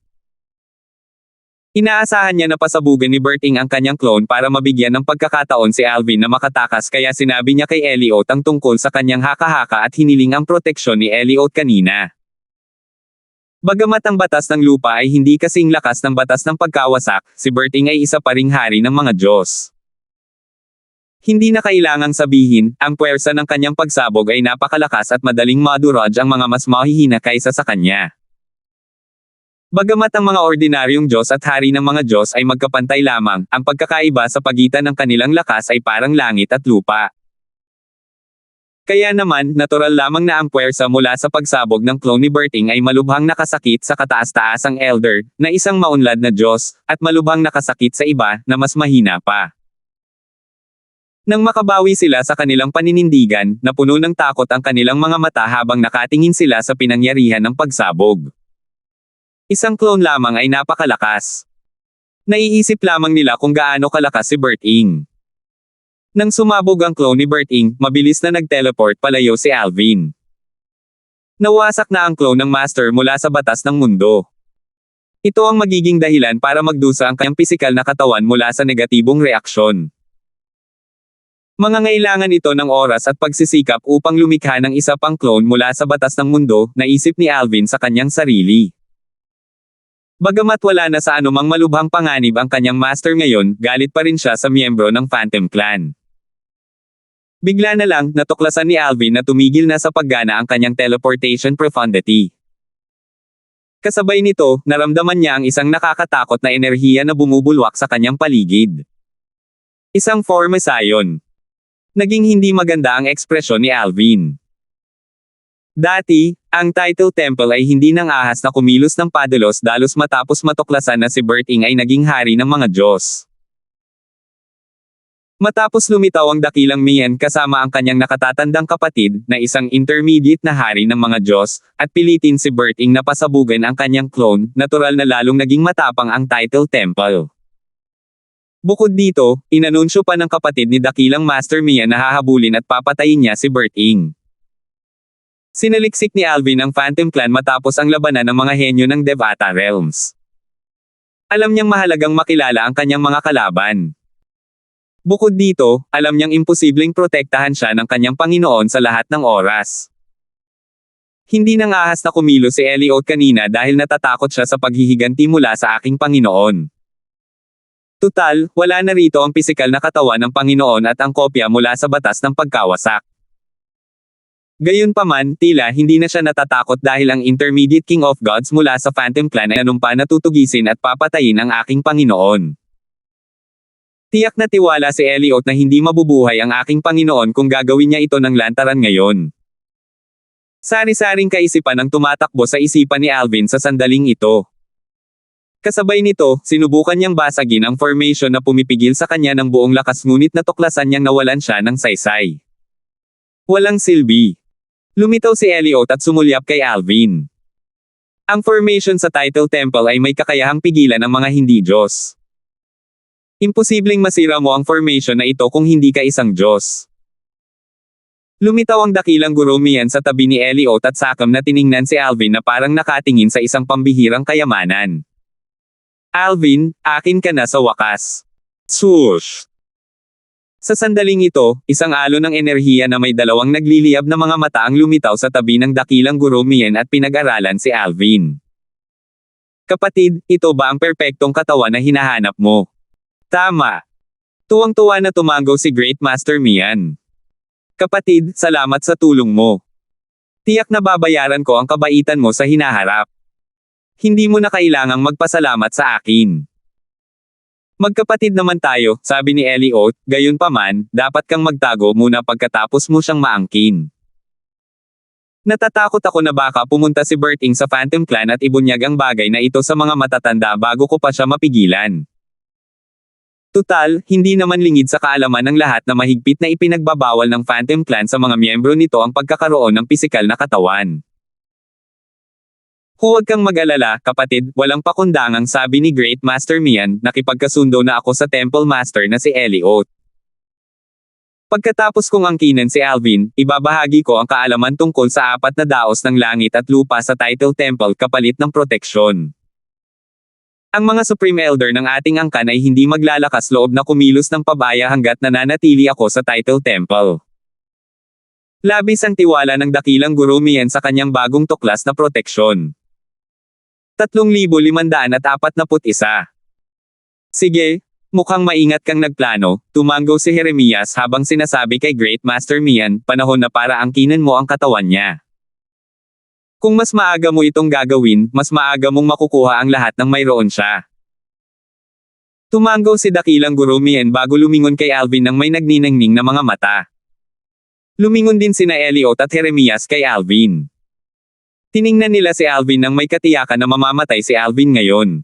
S1: Inaasahan niya na pasabugan ni Bert Ing ang kanyang clone para mabigyan ng pagkakataon si Alvin na makatakas kaya sinabi niya kay Elliot ang tungkol sa kanyang haka-haka at hiniling ang proteksyon ni Elliot kanina. Bagamat ang batas ng lupa ay hindi kasing lakas ng batas ng pagkawasak, si Bert Ing ay isa pa ring hari ng mga Diyos. Hindi na kailangang sabihin, ang puwersa ng kanyang pagsabog ay napakalakas at madaling maduraj ang mga mas mahihina kaysa sa kanya. Bagamat ang mga ordinaryong Diyos at hari ng mga Diyos ay magkapantay lamang, ang pagkakaiba sa pagitan ng kanilang lakas ay parang langit at lupa. Kaya naman, natural lamang na ang puwersa mula sa pagsabog ng clone ni Bert Ing ay malubhang nakasakit sa kataas-taasang elder, na isang maunlad na Diyos, at malubhang nakasakit sa iba, na mas mahina pa. Nang makabawi sila sa kanilang paninindigan, napuno ng takot ang kanilang mga mata habang nakatingin sila sa pinangyarihan ng pagsabog. Isang clone lamang ay napakalakas. Naiisip lamang nila kung gaano kalakas si Bert Ing. Nang sumabog ang clone ni Bert Ing, mabilis na nag-teleport palayo si Alvin. Nawasak na ang clone ng Master mula sa batas ng mundo. Ito ang magiging dahilan para magdusa ang kanyang pisikal na katawan mula sa negatibong reaksyon. Mangangailangan ito ng oras at pagsisikap upang lumikha ng isa pang clone mula sa batas ng mundo, naisip ni Alvin sa kanyang sarili. Bagamat wala na sa anumang malubhang panganib ang kanyang master ngayon, galit pa rin siya sa miyembro ng Phantom Clan. Bigla na lang, natuklasan ni Alvin na tumigil na sa paggana ang kanyang teleportation profundity. Kasabay nito, naramdaman niya ang isang nakakatakot na enerhiya na bumubulwak sa kanyang paligid. Isang Formesion. Naging hindi maganda ang ekspresyon ni Alvin. Dati, ang Title Temple ay hindi nang ahas na kumilos ng padalos-dalos matapos matuklasan na si Bert Ing ay naging hari ng mga Diyos. Matapos lumitaw ang dakilang Mian kasama ang kanyang nakatatandang kapatid, na isang intermediate na hari ng mga Diyos, at pilitin si Bert Ing na pasabugan ang kanyang clone, natural na lalong naging matapang ang Title Temple. Bukod dito, inanunsyo pa ng kapatid ni dakilang Master Mian na hahabulin at papatayin niya si Bert Ing. Sinaliksik ni Alvin ang Phantom Clan matapos ang labanan ng mga henyo ng Devata Realms. Alam niyang mahalagang makilala ang kanyang mga kalaban. Bukod dito, alam niyang imposibleng protektahan siya ng kanyang Panginoon sa lahat ng oras. Hindi nang ahas na kumilos si Elliot kanina dahil natatakot siya sa paghihiganti mula sa aking Panginoon. Tutal, wala na rito ang pisikal na katawan ng Panginoon at ang kopya mula sa batas ng pagkawasak. Gayunpaman, tila hindi na siya natatakot dahil ang Intermediate King of Gods mula sa Phantom Clan ay nanumpa na tutugisin at papatayin ang aking Panginoon. Tiyak na tiwala si Elliot na hindi mabubuhay ang aking Panginoon kung gagawin niya ito ng lantaran ngayon. Sari-saring kaisipan ang tumatakbo sa isipan ni Alvin sa sandaling ito. Kasabay nito, sinubukan niyang basagin ang formation na pumipigil sa kanya ng buong lakas ngunit natuklasan niyang nawalan siya ng saysay. Walang silbi. Lumitaw si Elliot at sumulyap kay Alvin. Ang formation sa Title Temple ay may kakayahang pigilan ang mga hindi Diyos. Imposibleng masira mo ang formation na ito kung hindi ka isang Diyos. Lumitaw ang dakilang Gurumian sa tabi ni Elliot at sakam na tiningnan si Alvin na parang nakatingin sa isang pambihirang kayamanan. Alvin, akin ka na sa wakas. Swoosh! Sa sandaling ito, isang alon ng enerhiya na may dalawang nagliliyab na mga mata ang lumitaw sa tabi ng dakilang Gurumian at pinag-aralan si Alvin. Kapatid, ito ba ang perpektong katawan na hinahanap mo? Tama. Tuwang-tuwa na tumango si Great Master Mian. Kapatid, salamat sa tulong mo. Tiyak na babayaran ko ang kabaitan mo sa hinaharap. Hindi mo na kailangang magpasalamat sa akin. Magkapatid naman tayo, sabi ni Elliot, gayunpaman, dapat kang magtago muna pagkatapos mo siyang maangkin. Natatakot ako na baka pumunta si Berting sa Phantom Clan at ibunyag ang bagay na ito sa mga matatanda bago ko pa siya mapigilan. Tutal, hindi naman lingid sa kaalaman ng lahat na mahigpit na ipinagbabawal ng Phantom Clan sa mga miyembro nito ang pagkakaroon ng pisikal na katawan. Huwag kang mag-alala, kapatid, walang pakundangang sabi ni Great Master Mian, nakipagkasundo na ako sa Temple Master na si Elliot. Pagkatapos kong angkinan si Alvin, ibabahagi ko ang kaalaman tungkol sa 4 na daos ng langit at lupa sa Title Temple kapalit ng proteksyon. Ang mga Supreme Elder ng ating angkan ay hindi maglalakas loob na kumilos ng pabaya hanggat nananatili ako sa Title Temple. Labis ang tiwala ng dakilang Gurumian sa kanyang bagong tuklas na proteksyon. 3,541. Sige, mukhang maingat kang nagplano, tumango si Jeremias habang sinasabi kay Great Master Mian, panahon na para angkinin mo ang katawan niya. Kung mas maaga mo itong gagawin, mas maaga mong makukuha ang lahat ng mayroon siya. Tumango si dakilang Gurumian bago lumingon kay Alvin ng may nagniningning na mga mata. Lumingon din sina Elliot at Jeremias kay Alvin. Tiningnan nila si Alvin nang may katiyakan na mamamatay si Alvin ngayon.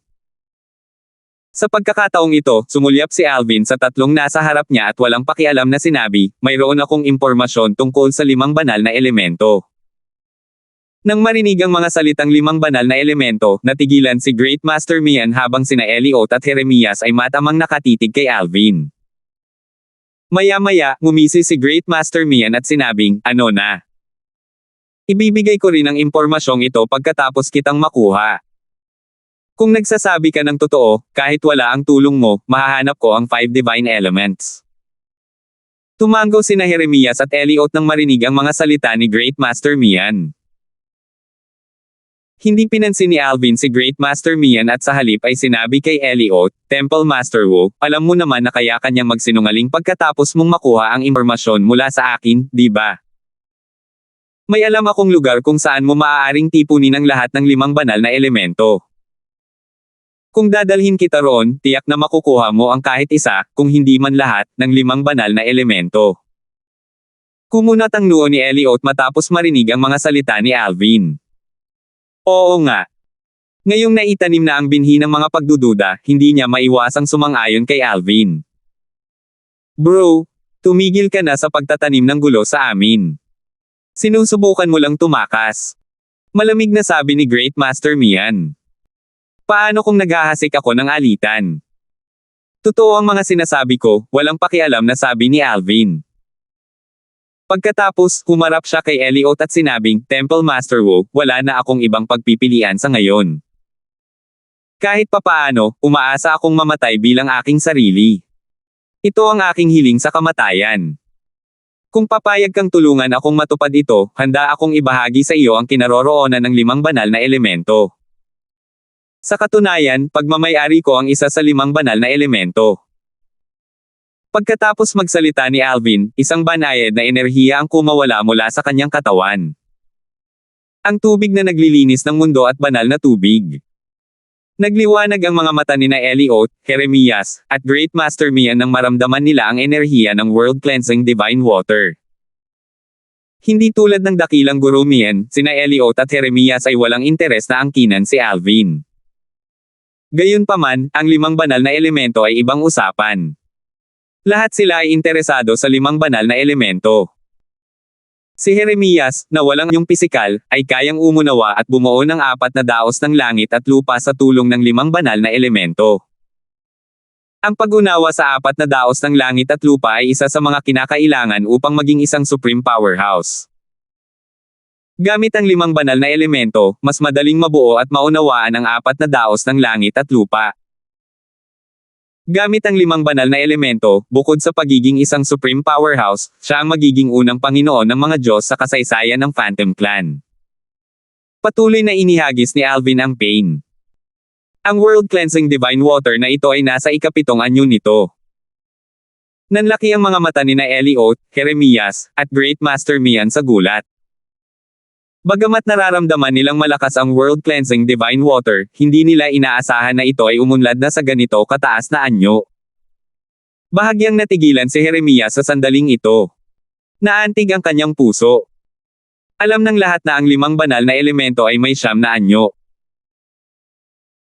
S1: Sa pagkakataong ito, sumulyap si Alvin sa 3 nasa harap niya at walang pakialam na sinabi, mayroon akong impormasyon tungkol sa 5 banal na elemento. Nang marinig ang mga salitang 5 banal na elemento, natigilan si Great Master Mian habang sina Elliot at Jeremias ay matamang nakatitig kay Alvin. Maya-maya, ngumisi si Great Master Mian at sinabing, ano na? Ibibigay ko rin ang impormasyong ito pagkatapos kitang makuha. Kung nagsasabi ka ng totoo, kahit wala ang tulong mo, mahahanap ko ang 5 divine elements. Tumango sina Jeremias at Elliot nang marinig ang mga salita ni Great Master Mian. Hindi pinansin ni Alvin si Great Master Mian at sa halip ay sinabi kay Elliot, Temple Master Wu, alam mo naman na kaya kanyang magsinungaling pagkatapos mong makuha ang impormasyon mula sa akin, di ba? May alam akong lugar kung saan mo maaaring tipunin ang lahat ng 5 banal na elemento. Kung dadalhin kita roon, tiyak na makukuha mo ang kahit isa, kung hindi man lahat, ng 5 banal na elemento. Kumunat ang noo ni Elliot matapos marinig ang mga salita ni Alvin. Oo nga. Ngayong naitanim na ang binhi ng mga pagdududa, hindi niya maiwasang sumang-ayon kay Alvin. Bro, tumigil ka na sa pagtatanim ng gulo sa amin. Sinusubukan mo lang tumakas. Malamig na sabi ni Great Master Mian. Paano kung naghahasik ako ng alitan? Totoo ang mga sinasabi ko, walang pakialam na sabi ni Alvin. Pagkatapos, humarap siya kay Elliot at sinabing, Temple Master Wu, wala na akong ibang pagpipilian sa ngayon. Kahit papaano, umaasa akong mamatay bilang aking sarili. Ito ang aking hiling sa kamatayan. Kung papayag kang tulungan akong matupad ito, handa akong ibahagi sa iyo ang kinaroroonan ng 5 banal na elemento. Sa katunayan, pagmamayari ko ang isa sa 5 banal na elemento. Pagkatapos magsalita ni Alvin, isang banayad na enerhiya ang kumawala mula sa kanyang katawan. Ang tubig na naglilinis ng mundo at banal na tubig. Nagliwanag ang mga mata ni Elliot, Jeremias, at Great Master Mian nang maramdaman nila ang enerhiya ng world-cleansing divine water. Hindi tulad ng dakilang Gurumian, sina Elliot at Jeremias ay walang interes na angkinan si Alvin. Gayunpaman, ang 5 banal na elemento ay ibang usapan. Lahat sila ay interesado sa 5 banal na elemento. Si Jeremias, na walang yung pisikal, ay kayang umunawa at bumuo ng 4 na daos ng langit at lupa sa tulong ng 5 banal na elemento. Ang pag-unawa sa apat na daos ng langit at lupa ay isa sa mga kinakailangan upang maging isang supreme powerhouse. Gamit ang 5 banal na elemento, mas madaling mabuo at maunawaan ang apat na daos ng langit at lupa. Gamit ang 5 banal na elemento, bukod sa pagiging isang supreme powerhouse, siya ang magiging unang Panginoon ng mga Diyos sa kasaysayan ng Phantom Clan. Patuloy na inihagis ni Alvin ang pain. Ang world-cleansing divine water na ito ay nasa ika-7 anyo nito. Nanlaki ang mga mata ni Eliot, Jeremias, at Great Master Mian sa gulat. Bagamat nararamdaman nilang malakas ang world-cleansing divine water, hindi nila inaasahan na ito ay umunlad na sa ganito kataas na anyo. Bahagyang natigilan si Jeremias sa sandaling ito. Naantig ang kanyang puso. Alam ng lahat na ang 5 banal na elemento ay may 9 na anyo.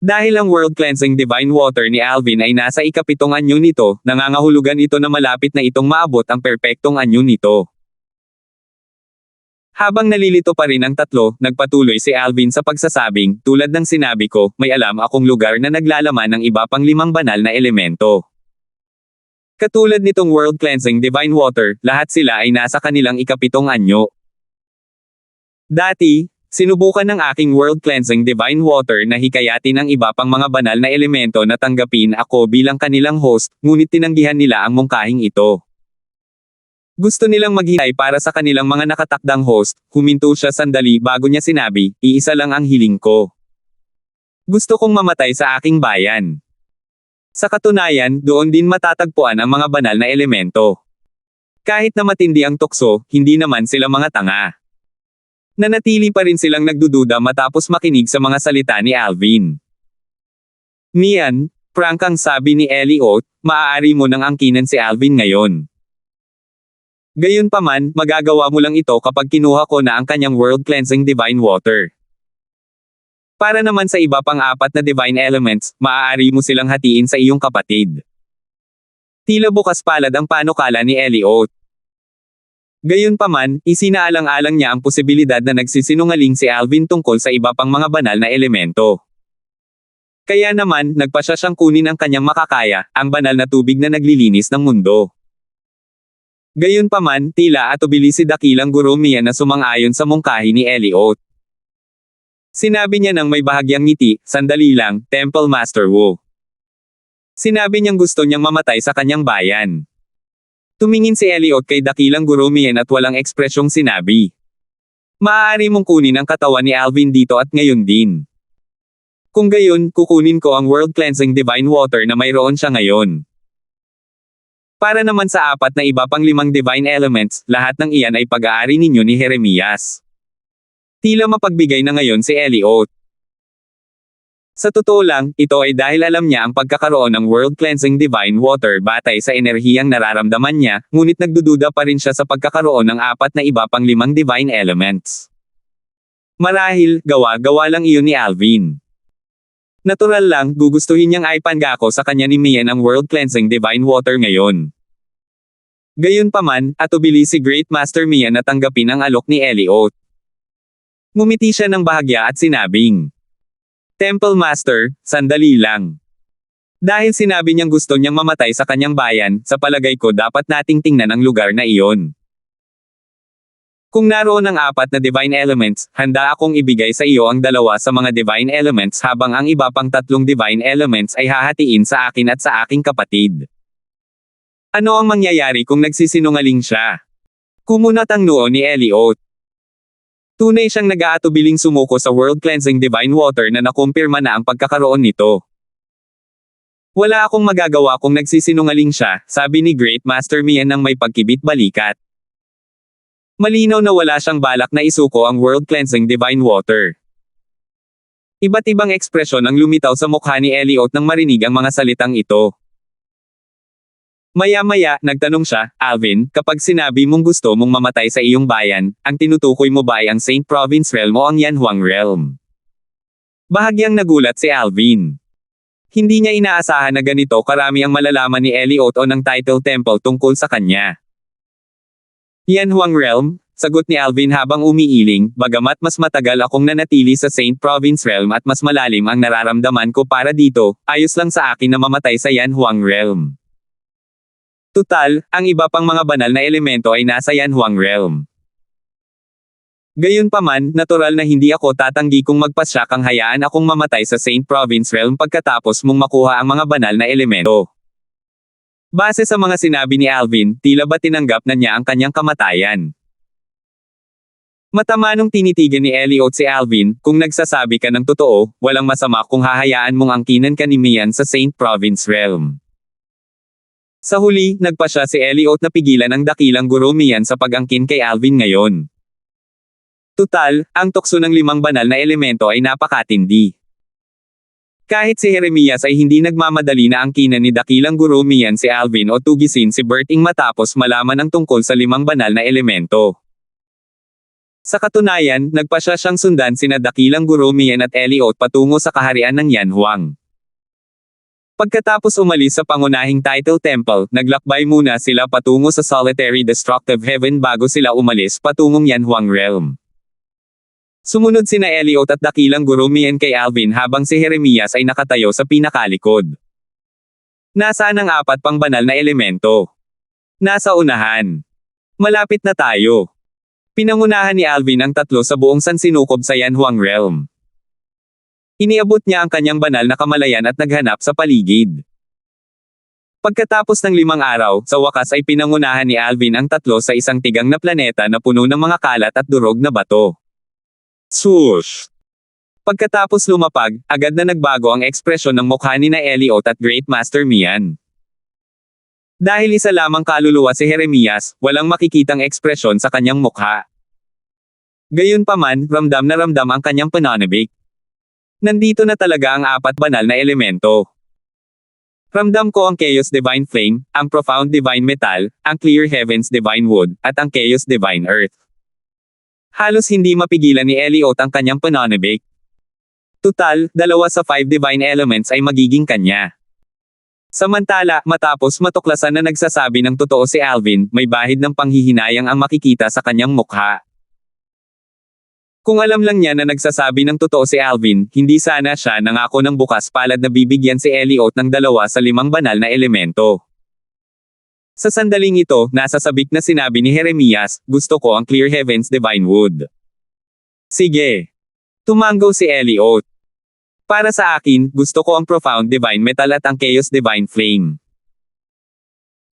S1: Dahil ang world-cleansing divine water ni Alvin ay nasa ika-7 anyo nito, nangangahulugan ito na malapit na itong maabot ang perpektong anyo nito. Habang nalilito pa rin ang tatlo, nagpatuloy si Alvin sa pagsasabing, tulad ng sinabi ko, may alam akong lugar na naglalaman ng iba pang 5 banal na elemento. Katulad nitong world-cleansing divine water, lahat sila ay nasa kanilang ika-7 anyo. Dati, sinubukan ng aking world-cleansing divine water na hikayatin ang iba pang mga banal na elemento na tanggapin ako bilang kanilang host, ngunit tinanggihan nila ang mungkahing ito. Gusto nilang maghintay para sa kanilang mga nakatakdang host, huminto siya sandali bago niya sinabi, iisa lang ang hiling ko. Gusto kong mamatay sa aking bayan. Sa katunayan, doon din matatagpuan ang mga banal na elemento. Kahit na matindi ang tukso, hindi naman sila mga tanga. Nanatili pa rin silang nagdududa matapos makinig sa mga salita ni Alvin. Mian, prank ang sabi ni Eliot, maaari mo nang angkinan si Alvin ngayon. Gayunpaman, magagawa mo lang ito kapag kinuha ko na ang kanyang world-cleansing divine water. Para naman sa iba pang 4 na divine elements, maaari mo silang hatiin sa iyong kapatid. Tila bukas palad ang panukala ni Eliot. Gayunpaman, isinaalang-alang niya ang posibilidad na nagsisinungaling si Alvin tungkol sa iba pang mga banal na elemento. Kaya naman, nagpasya siyang kunin ang kanyang makakaya, ang banal na tubig na naglilinis ng mundo. Gayunpaman, tila atubili si dakilang guro Mian na sumang-ayon sa mungkahi ni Eliot. Sinabi niya nang may bahagyang ngiti, sandali lang, Temple Master Wu. Sinabi niyang gusto niyang mamatay sa kanyang bayan. Tumingin si Eliot kay dakilang guro Mian at walang ekspresyong sinabi. Maaari mong kunin ang katawan ni Alvin dito at ngayon din. Kung gayon, kukunin ko ang world-cleansing divine water na mayroon siya ngayon. Para naman sa 4 na iba pang 5 divine elements, lahat ng iyan ay pag-aari ninyo ni Jeremias. Tila mapagbigay na ngayon si Eliot. Sa totoo lang, ito ay dahil alam niya ang pagkakaroon ng world-cleansing divine water batay sa enerhiyang nararamdaman niya, ngunit nagdududa pa rin siya sa pagkakaroon ng 4 na iba pang 5 divine elements. Marahil, gawa-gawa lang iyon ni Alvin. Natural lang, gugustuhin niyang aipangako sa kanya ni Mian ang world-cleansing divine water ngayon. Gayunpaman, atubili si Great Master Mian na tanggapin ang alok ni Eliot. Ngumiti siya ng bahagya at sinabing, Temple Master, sandali lang. Dahil sinabi niyang gusto niyang mamatay sa kanyang bayan, sa palagay ko dapat nating tingnan ang lugar na iyon. Kung naroon ang 4 na divine elements, handa akong ibigay sa iyo ang 2 sa mga divine elements habang ang iba pang 3 divine elements ay hahatiin sa akin at sa aking kapatid. Ano ang mangyayari kung nagsisinungaling siya? Kumunat ang noo ni Eliot. Tunay siyang nag-aatubiling sumuko sa world-cleansing divine water na nakumpirma na ang pagkakaroon nito. Wala akong magagawa kung nagsisinungaling siya, sabi ni Great Master Mian nang may pagkibit-balikat. Malinaw na wala siyang balak na isuko ang world-cleansing divine water. Iba't ibang ekspresyon ang lumitaw sa mukha ni Eliot nang marinig ang mga salitang ito. Maya-maya, nagtanong siya, Alvin, kapag sinabi mong gusto mong mamatay sa iyong bayan, ang tinutukoy mo ba ay ang Saint Province Realm o ang Yanhuang Realm? Bahagyang nagulat si Alvin. Hindi niya inaasahan na ganito karami ang malalaman ni Eliot o ng Title Temple tungkol sa kanya. Yanhuang Realm, sagot ni Alvin habang umiiling, bagamat mas matagal akong nanatili sa Saint Province Realm at mas malalim ang nararamdaman ko para dito, ayos lang sa akin na mamatay sa Yan Huang Realm. Tutal, ang iba pang mga banal na elemento ay nasa Yan Huang Realm. Gayunpaman, natural na hindi ako tatanggi kung magpasya kang hayaan akong mamatay sa Saint Province Realm pagkatapos mong makuha ang mga banal na elemento. Base sa mga sinabi ni Alvin, tila ba tinanggap na niya ang kanyang kamatayan. Matamanong tinitigan ni Elliot si Alvin, kung nagsasabi ka ng totoo, walang masama kung hahayaan mong angkinan ka ni Mian sa Saint Province Realm. Sa huli, nagpasya si Elliot na pigilan ang dakilang guro Mian sa pag-angkin kay Alvin ngayon. Tutal, ang tukso ng 5 banal na elemento ay napakatindi. Kahit si Jeremias ay hindi nagmamadali na angkinan ni dakilang guro Mian si Alvin o tugisin si Berting matapos malaman ang tungkol sa 5 banal na elemento. Sa katunayan, nagpasya siyang sundan sina dakilang guro Mian at Elliot patungo sa kaharian ng Yan Huang. Pagkatapos umalis sa pangunahing title temple, naglakbay muna sila patungo sa solitary destructive heaven bago sila umalis patungong Yan Huang Realm. Sumunod sina Elliot at dakilang guro Mian kay Alvin habang si Jeremias ay nakatayo sa pinakalikod. Nasaan ang 4 pang banal na elemento? Nasa unahan. Malapit na tayo. Pinangunahan ni Alvin ang 3 sa buong sansinukob sa Yan Huang Realm. Iniabot niya ang kanyang banal na kamalayan at naghanap sa paligid. Pagkatapos ng 5 araw, sa wakas ay pinangunahan ni Alvin ang 3 sa isang tigang na planeta na puno ng mga kalat at durog na bato. Swoosh! Pagkatapos lumapag, agad na nagbago ang ekspresyon ng mukha ni na Elliot at Great Master Mian. Dahil isa lamang kaluluwa si Jeremias, walang makikitang ekspresyon sa kanyang mukha. Gayunpaman, ramdam na ramdam ang kanyang pananabik. Nandito na talaga ang 4 banal na elemento. Ramdam ko ang Chaos Divine Flame, ang Profound Divine Metal, ang Clear Heavens Divine Wood, at ang Chaos Divine Earth. Halos hindi mapigilan ni Elliot ang kanyang pananabik. Tutal, 2 sa 5 divine elements ay magiging kanya. Samantala, matapos matuklasan na nagsasabi ng totoo si Alvin, may bahid ng panghihinayang ang makikita sa kanyang mukha. Kung alam lang niya na nagsasabi ng totoo si Alvin, hindi sana siya nangako ng bukas palad na bibigyan si Elliot ng 2 sa 5 banal na elemento. Sa sandaling ito, nasa sabik na sinabi ni Jeremias, gusto ko ang Clear Heavens Divine Wood. Sige. Tumango si Elliot. Para sa akin, gusto ko ang Profound Divine Metal at ang Chaos Divine Flame.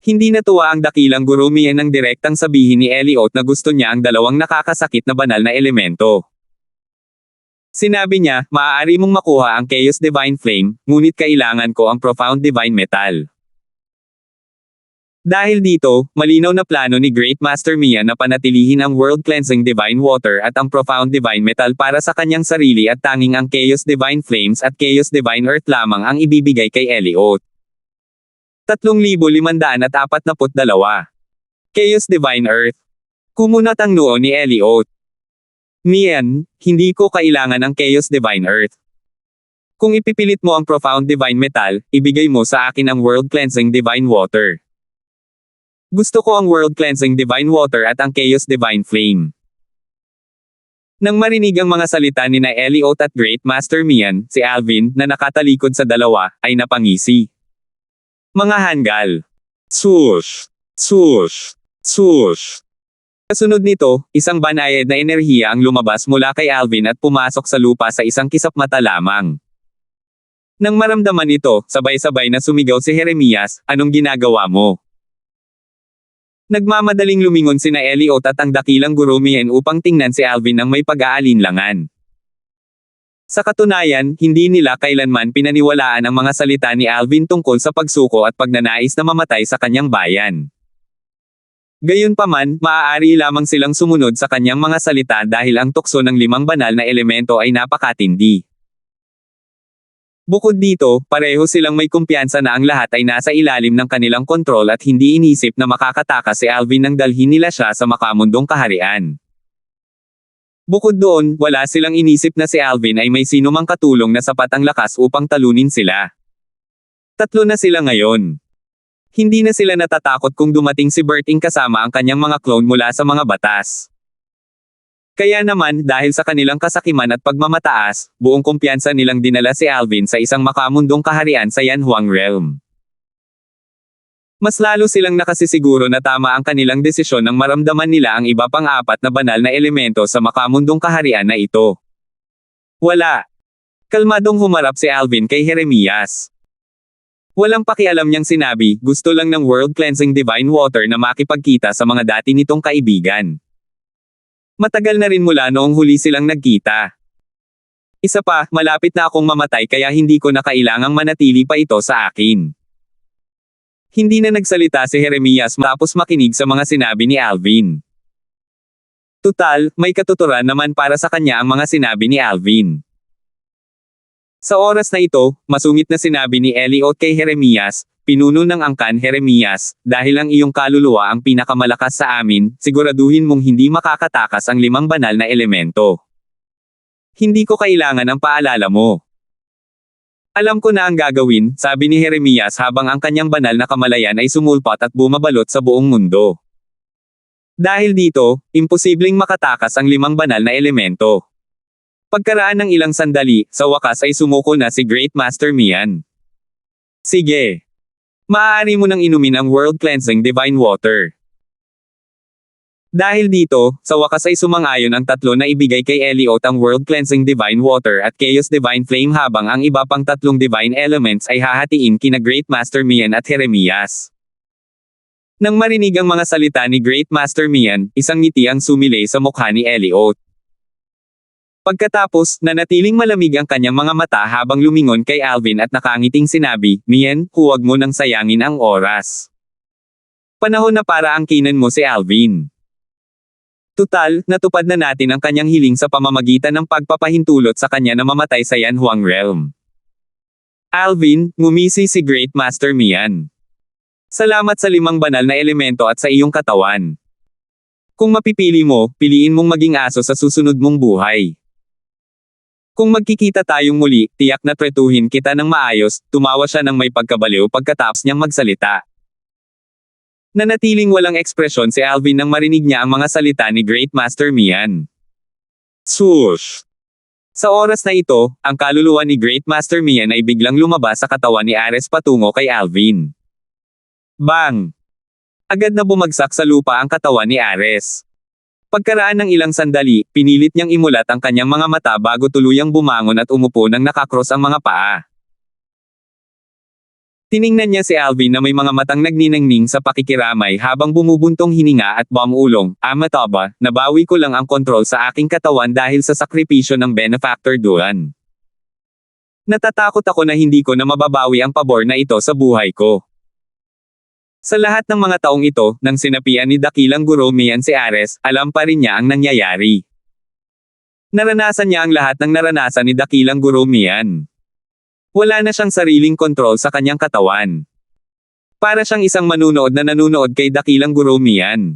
S1: Hindi natuwa ang dakilang guro Mian nang direktang sabihin ni Elliot na gusto niya ang 2 nakakasakit na banal na elemento. Sinabi niya, maaari mong makuha ang Chaos Divine Flame, ngunit kailangan ko ang Profound Divine Metal. Dahil dito, malinaw na plano ni Great Master Mian na panatilihin ang World Cleansing Divine Water at ang Profound Divine Metal para sa kanyang sarili at tanging ang Chaos Divine Flames at Chaos Divine Earth lamang ang ibibigay kay Elliot. 3,542. Chaos Divine Earth. Kumunat ang noo ni Elliot. Mian, hindi ko kailangan ang Chaos Divine Earth. Kung ipipilit mo ang Profound Divine Metal, ibigay mo sa akin ang World Cleansing Divine Water. Gusto ko ang World Cleansing Divine Water at ang Chaos Divine Flame. Nang marinig ang mga salita ni na Elliot at Great Master Mian, si Alvin, na nakatalikod sa 2, ay napangisi. Mga hanggal. Swoosh! Swoosh! Swoosh! Kasunod nito, isang banayad na enerhiya ang lumabas mula kay Alvin at pumasok sa lupa sa isang kisap mata lamang. Nang maramdaman ito, sabay-sabay na sumigaw si Jeremias, anong ginagawa mo? Nagmamadaling lumingon sina Elliot at ang dakilang guro Mian upang tingnan si Alvin ng may pag-aalinlangan. Sa katunayan, hindi nila kailanman pinaniwalaan ang mga salita ni Alvin tungkol sa pagsuko at pagnanais na mamatay sa kanyang bayan. Gayunpaman, maaari lamang silang sumunod sa kanyang mga salita dahil ang tukso ng 5 banal na elemento ay napakatindi. Bukod dito, pareho silang may kumpiyansa na ang lahat ay nasa ilalim ng kanilang kontrol at hindi inisip na makakatakas si Alvin nang dalhin nila siya sa makamundong kaharian. Bukod doon, wala silang inisip na si Alvin ay may sinumang katulong na sapat ang lakas upang talunin sila. 3 na sila ngayon. Hindi na sila natatakot kung dumating si Berting kasama ang kanyang mga clone mula sa mga batas. Kaya naman, dahil sa kanilang kasakiman at pagmamataas, buong kumpiyansa nilang dinala si Alvin sa isang makamundong kaharian sa Yanhuang Realm. Mas lalo silang nakasisiguro na tama ang kanilang desisyon nang maramdaman nila ang iba pang apat na banal na elemento sa makamundong kaharian na ito. Wala. Kalmadong humarap si Alvin kay Jeremias. Walang pakialam niyang sinabi, gusto lang ng World Cleansing Divine Water na makipagkita sa mga dati nitong kaibigan. Matagal na rin mula noong huli silang nagkita. Isa pa, malapit na akong mamatay kaya hindi ko na kailangang manatili pa ito sa akin. Hindi na nagsalita si Jeremias matapos makinig sa mga sinabi ni Alvin. Tutal, may katuturan naman para sa kanya ang mga sinabi ni Alvin. Sa oras na ito, masungit na sinabi ni Eliot kay Jeremias, pinuno ng angkan Jeremias, dahil ang iyong kaluluwa ang pinakamalakas sa amin, siguraduhin mong hindi makakatakas ang 5 banal na elemento. Hindi ko kailangan ang paalala mo. Alam ko na ang gagawin, sabi ni Jeremias habang ang kanyang banal na kamalayan ay sumulpat at bumabalot sa buong mundo. Dahil dito, imposibleng makatakas ang 5 banal na elemento. Pagkaraan ng ilang sandali, sa wakas ay sumuko na si Great Master Mian. Sige. Maaari mo nang inumin ang World Cleansing Divine Water. Dahil dito, sa wakas ay sumang-ayon ang tatlo na ibigay kay Eliot ang World Cleansing Divine Water at Chaos Divine Flame habang ang iba pang 3 Divine Elements ay hahatiin kina Great Master Mian at Jeremias. Nang marinig ang mga salita ni Great Master Mian, isang ngiti ang sumilay sa mukha ni Eliot. Pagkatapos, nanatiling malamig ang kanyang mga mata habang lumingon kay Alvin at nakangiting sinabi, Mian, huwag mo nang sayangin ang oras. Panahon na para angkinin mo si Alvin. Tutal, natupad na natin ang kanyang hiling sa pamamagitan ng pagpapahintulot sa kanya na mamatay sa Yanhuang Realm. Alvin, ngumisi si Great Master Mian. Salamat sa 5 banal na elemento at sa iyong katawan. Kung mapipili mo, piliin mong maging aso sa susunod mong buhay. Kung magkikita tayong muli, tiyak na tretuhin kita ng maayos, tumawa siya ng may pagkabaliw pagkatapos niyang magsalita. Nanatiling walang ekspresyon si Alvin nang marinig niya ang mga salita ni Great Master Mian. Swoosh! Sa oras na ito, ang kaluluwa ni Great Master Mian ay biglang lumabas sa katawan ni Ares patungo kay Alvin. Bang! Agad na bumagsak sa lupa ang katawan ni Ares. Pagkaraan ng ilang sandali, pinilit niyang imulat ang kanyang mga mata bago tuluyang bumangon at umupo nang nakakross ang mga paa. Tiningnan niya si Alvin na may mga matang nagniningning sa pakikiramay habang bumubuntong hininga at bumulong, Amataba, nabawi ko lang ang kontrol sa aking katawan dahil sa sakripisyo ng benefactor Duan. Natatakot ako na hindi ko na mababawi ang pabor na ito sa buhay ko. Sa lahat ng mga taong ito, nang sinapian ni dakilang guro Mian si Ares, alam pa rin niya ang nangyayari. Naranasan niya ang lahat ng naranasan ni dakilang guro Mian. Wala na siyang sariling kontrol sa kanyang katawan. Para siyang isang manunood na nanunood kay dakilang guro Mian.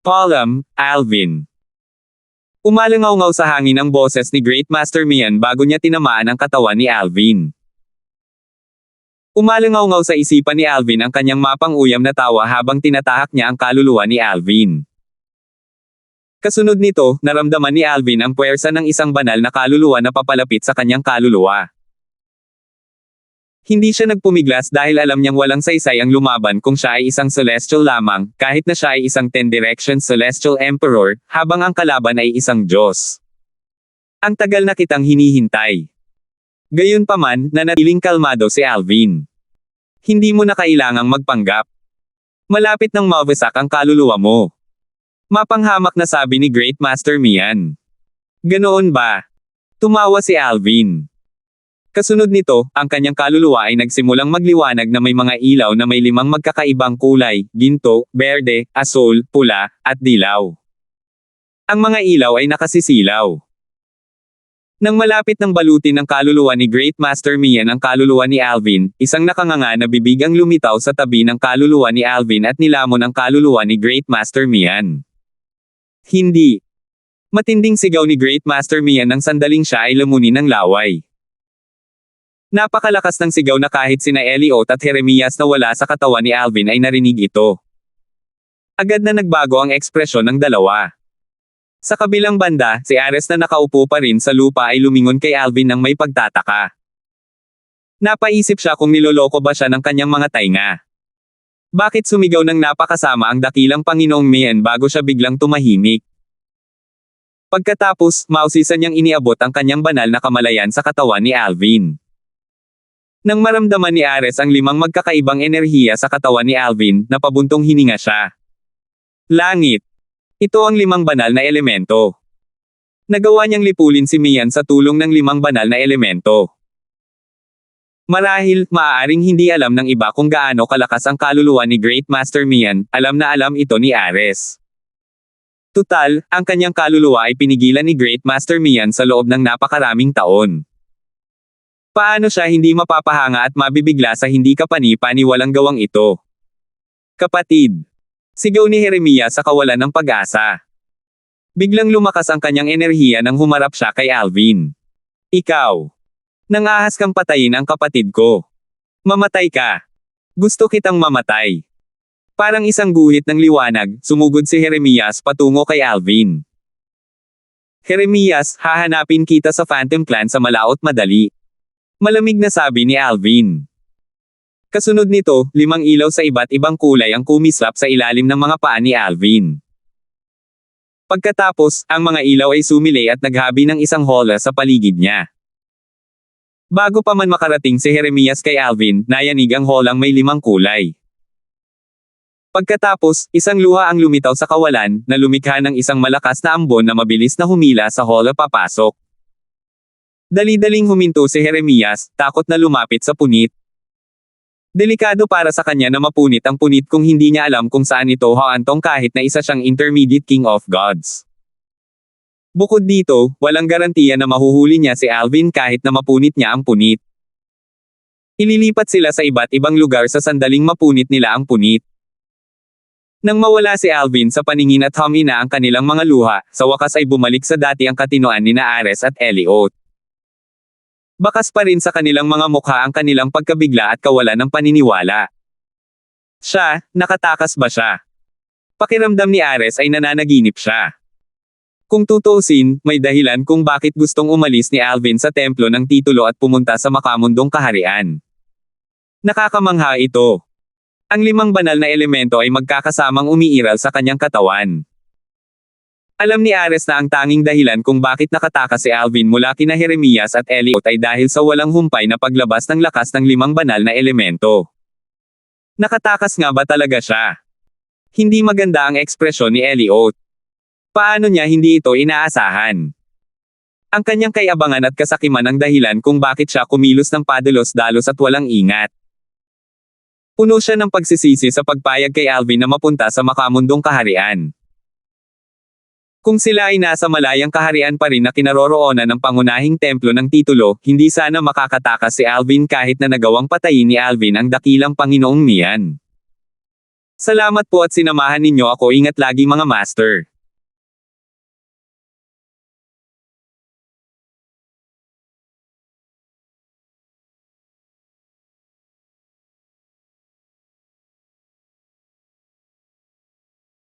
S1: Palam, Alvin. Umalangaw-ngaw sa hangin ang boses ni Great Master Mian bago niya tinamaan ang katawan ni Alvin. Umalangaw-ngaw sa isipan ni Alvin ang kanyang mapang-uyam na tawa habang tinatahak niya ang kaluluwa ni Alvin. Kasunod nito, naramdaman ni Alvin ang puwersa ng isang banal na kaluluwa na papalapit sa kanyang kaluluwa. Hindi siya nagpumiglas dahil alam niyang walang saysay ang lumaban kung siya ay isang celestial lamang, kahit na siya ay isang 10 Direction Celestial Emperor, habang ang kalaban ay isang Diyos. Ang tagal na kitang hinihintay. Gayunpaman, nanatiling kalmado si Alvin. Hindi mo na kailangang magpanggap. Malapit nang mawasak ang kaluluwa mo. Mapanghamak na sabi ni Great Master Mian. Ganoon ba? Tumawa si Alvin. Kasunod nito, ang kanyang kaluluwa ay nagsimulang magliwanag na may mga ilaw na may 5 magkakaibang kulay, ginto, berde, asul, pula, at dilaw. Ang mga ilaw ay nakasisilaw. Nang malapit ng balutin ng kaluluwa ni Great Master Mian ang kaluluwa ni Alvin, isang nakanganga na bibig ang lumitaw sa tabi ng kaluluwa ni Alvin at nilamon ang kaluluwa ni Great Master Mian. Hindi. Matinding sigaw ni Great Master Mian nang sandaling siya ay lamunin ng laway. Napakalakas ng sigaw na kahit sina Eliot at Jeremias na wala sa katawan ni Alvin ay narinig ito. Agad na nagbago ang ekspresyon ng dalawa. Sa kabilang banda, si Ares na nakaupo pa rin sa lupa ay lumingon kay Alvin ng may pagtataka. Napaisip siya kung niloloko ba siya ng kanyang mga tainga. Bakit sumigaw ng napakasama ang dakilang Panginoong Mian bago siya biglang tumahimik? Pagkatapos, mausisan niyang iniabot ang kanyang banal na kamalayan sa katawan ni Alvin. Nang maramdaman ni Ares ang 5 magkakaibang enerhiya sa katawan ni Alvin, napabuntong hininga siya. Langit. Ito ang 5 banal na elemento. Nagawa niyang lipulin si Mian sa tulong ng 5 banal na elemento. Marahil, maaaring hindi alam ng iba kung gaano kalakas ang kaluluwa ni Great Master Mian, alam na alam ito ni Ares. Tutal, ang kanyang kaluluwa ay pinigilan ni Great Master Mian sa loob ng napakaraming taon. Paano siya hindi mapapahanga at mabibigla sa hindi kapani-paniwalang gawang ito? Kapatid. Sigaw ni Jeremias sa kawalan ng pag-asa. Biglang lumakas ang kanyang enerhiya nang humarap siya kay Alvin. Ikaw. Nangahas kang patayin ang kapatid ko. Mamatay ka. Gusto kitang mamatay. Parang isang guhit ng liwanag, sumugod si Jeremias patungo kay Alvin. Jeremias, hahanapin kita sa Phantom Clan sa malaot madali. Malamig na sabi ni Alvin. Kasunod nito, 5 ilaw sa iba't ibang kulay ang kumislap sa ilalim ng mga paa ni Alvin. Pagkatapos, ang mga ilaw ay sumilay at naghabi ng isang hola sa paligid niya. Bago pa man makarating si Jeremias kay Alvin, nayanig ang holang may 5 kulay. Pagkatapos, isang luha ang lumitaw sa kawalan, na lumikha ng isang malakas na ambon na mabilis na humila sa hola papasok. Dali-daling huminto si Jeremias, takot na lumapit sa punit. Delikado para sa kanya na mapunit ang punit kung hindi niya alam kung saan ito haantong kahit na isa siyang intermediate king of gods. Bukod dito, walang garantiya na mahuhuli niya si Alvin kahit na mapunit niya ang punit. Ililipat sila sa iba't ibang lugar sa sandaling mapunit nila ang punit. Nang mawala si Alvin sa paningin at humina ang kanilang mga luha, sa wakas ay bumalik sa dati ang katinoan ni Ares at Eliot. Bakas pa rin sa kanilang mga mukha ang kanilang pagkabigla at kawalan ng paniniwala. Siya, nakatakas ba siya? Pakiramdam ni Ares ay nananaginip siya. Kung tutuusin, may dahilan kung bakit gustong umalis ni Alvin sa templo ng titulo at pumunta sa makamundong kaharian. Nakakamangha ito. Ang 5 banal na elemento ay magkakasamang umiiral sa kanyang katawan. Alam ni Ares na ang tanging dahilan kung bakit nakatakas si Alvin mula kina Jeremias at Eliot ay dahil sa walang humpay na paglabas ng lakas ng 5 banal na elemento. Nakatakas nga ba talaga siya? Hindi maganda ang ekspresyon ni Eliot. Paano niya hindi ito inaasahan? Ang kanyang kayabangan at kasakiman ang dahilan kung bakit siya kumilos ng padalos-dalos at walang ingat. Puno siya ng pagsisisi sa pagpayag kay Alvin na mapunta sa makamundong kaharian. Kung sila ay nasa malayang kaharian pa rin na kinaroroonan ng pangunahing templo ng titulo, hindi sana makakatakas si Alvin kahit na nagawang patayin ni Alvin ang dakilang Panginoong Mian. Salamat po at sinamahan ninyo ako. Ingat lagi mga master.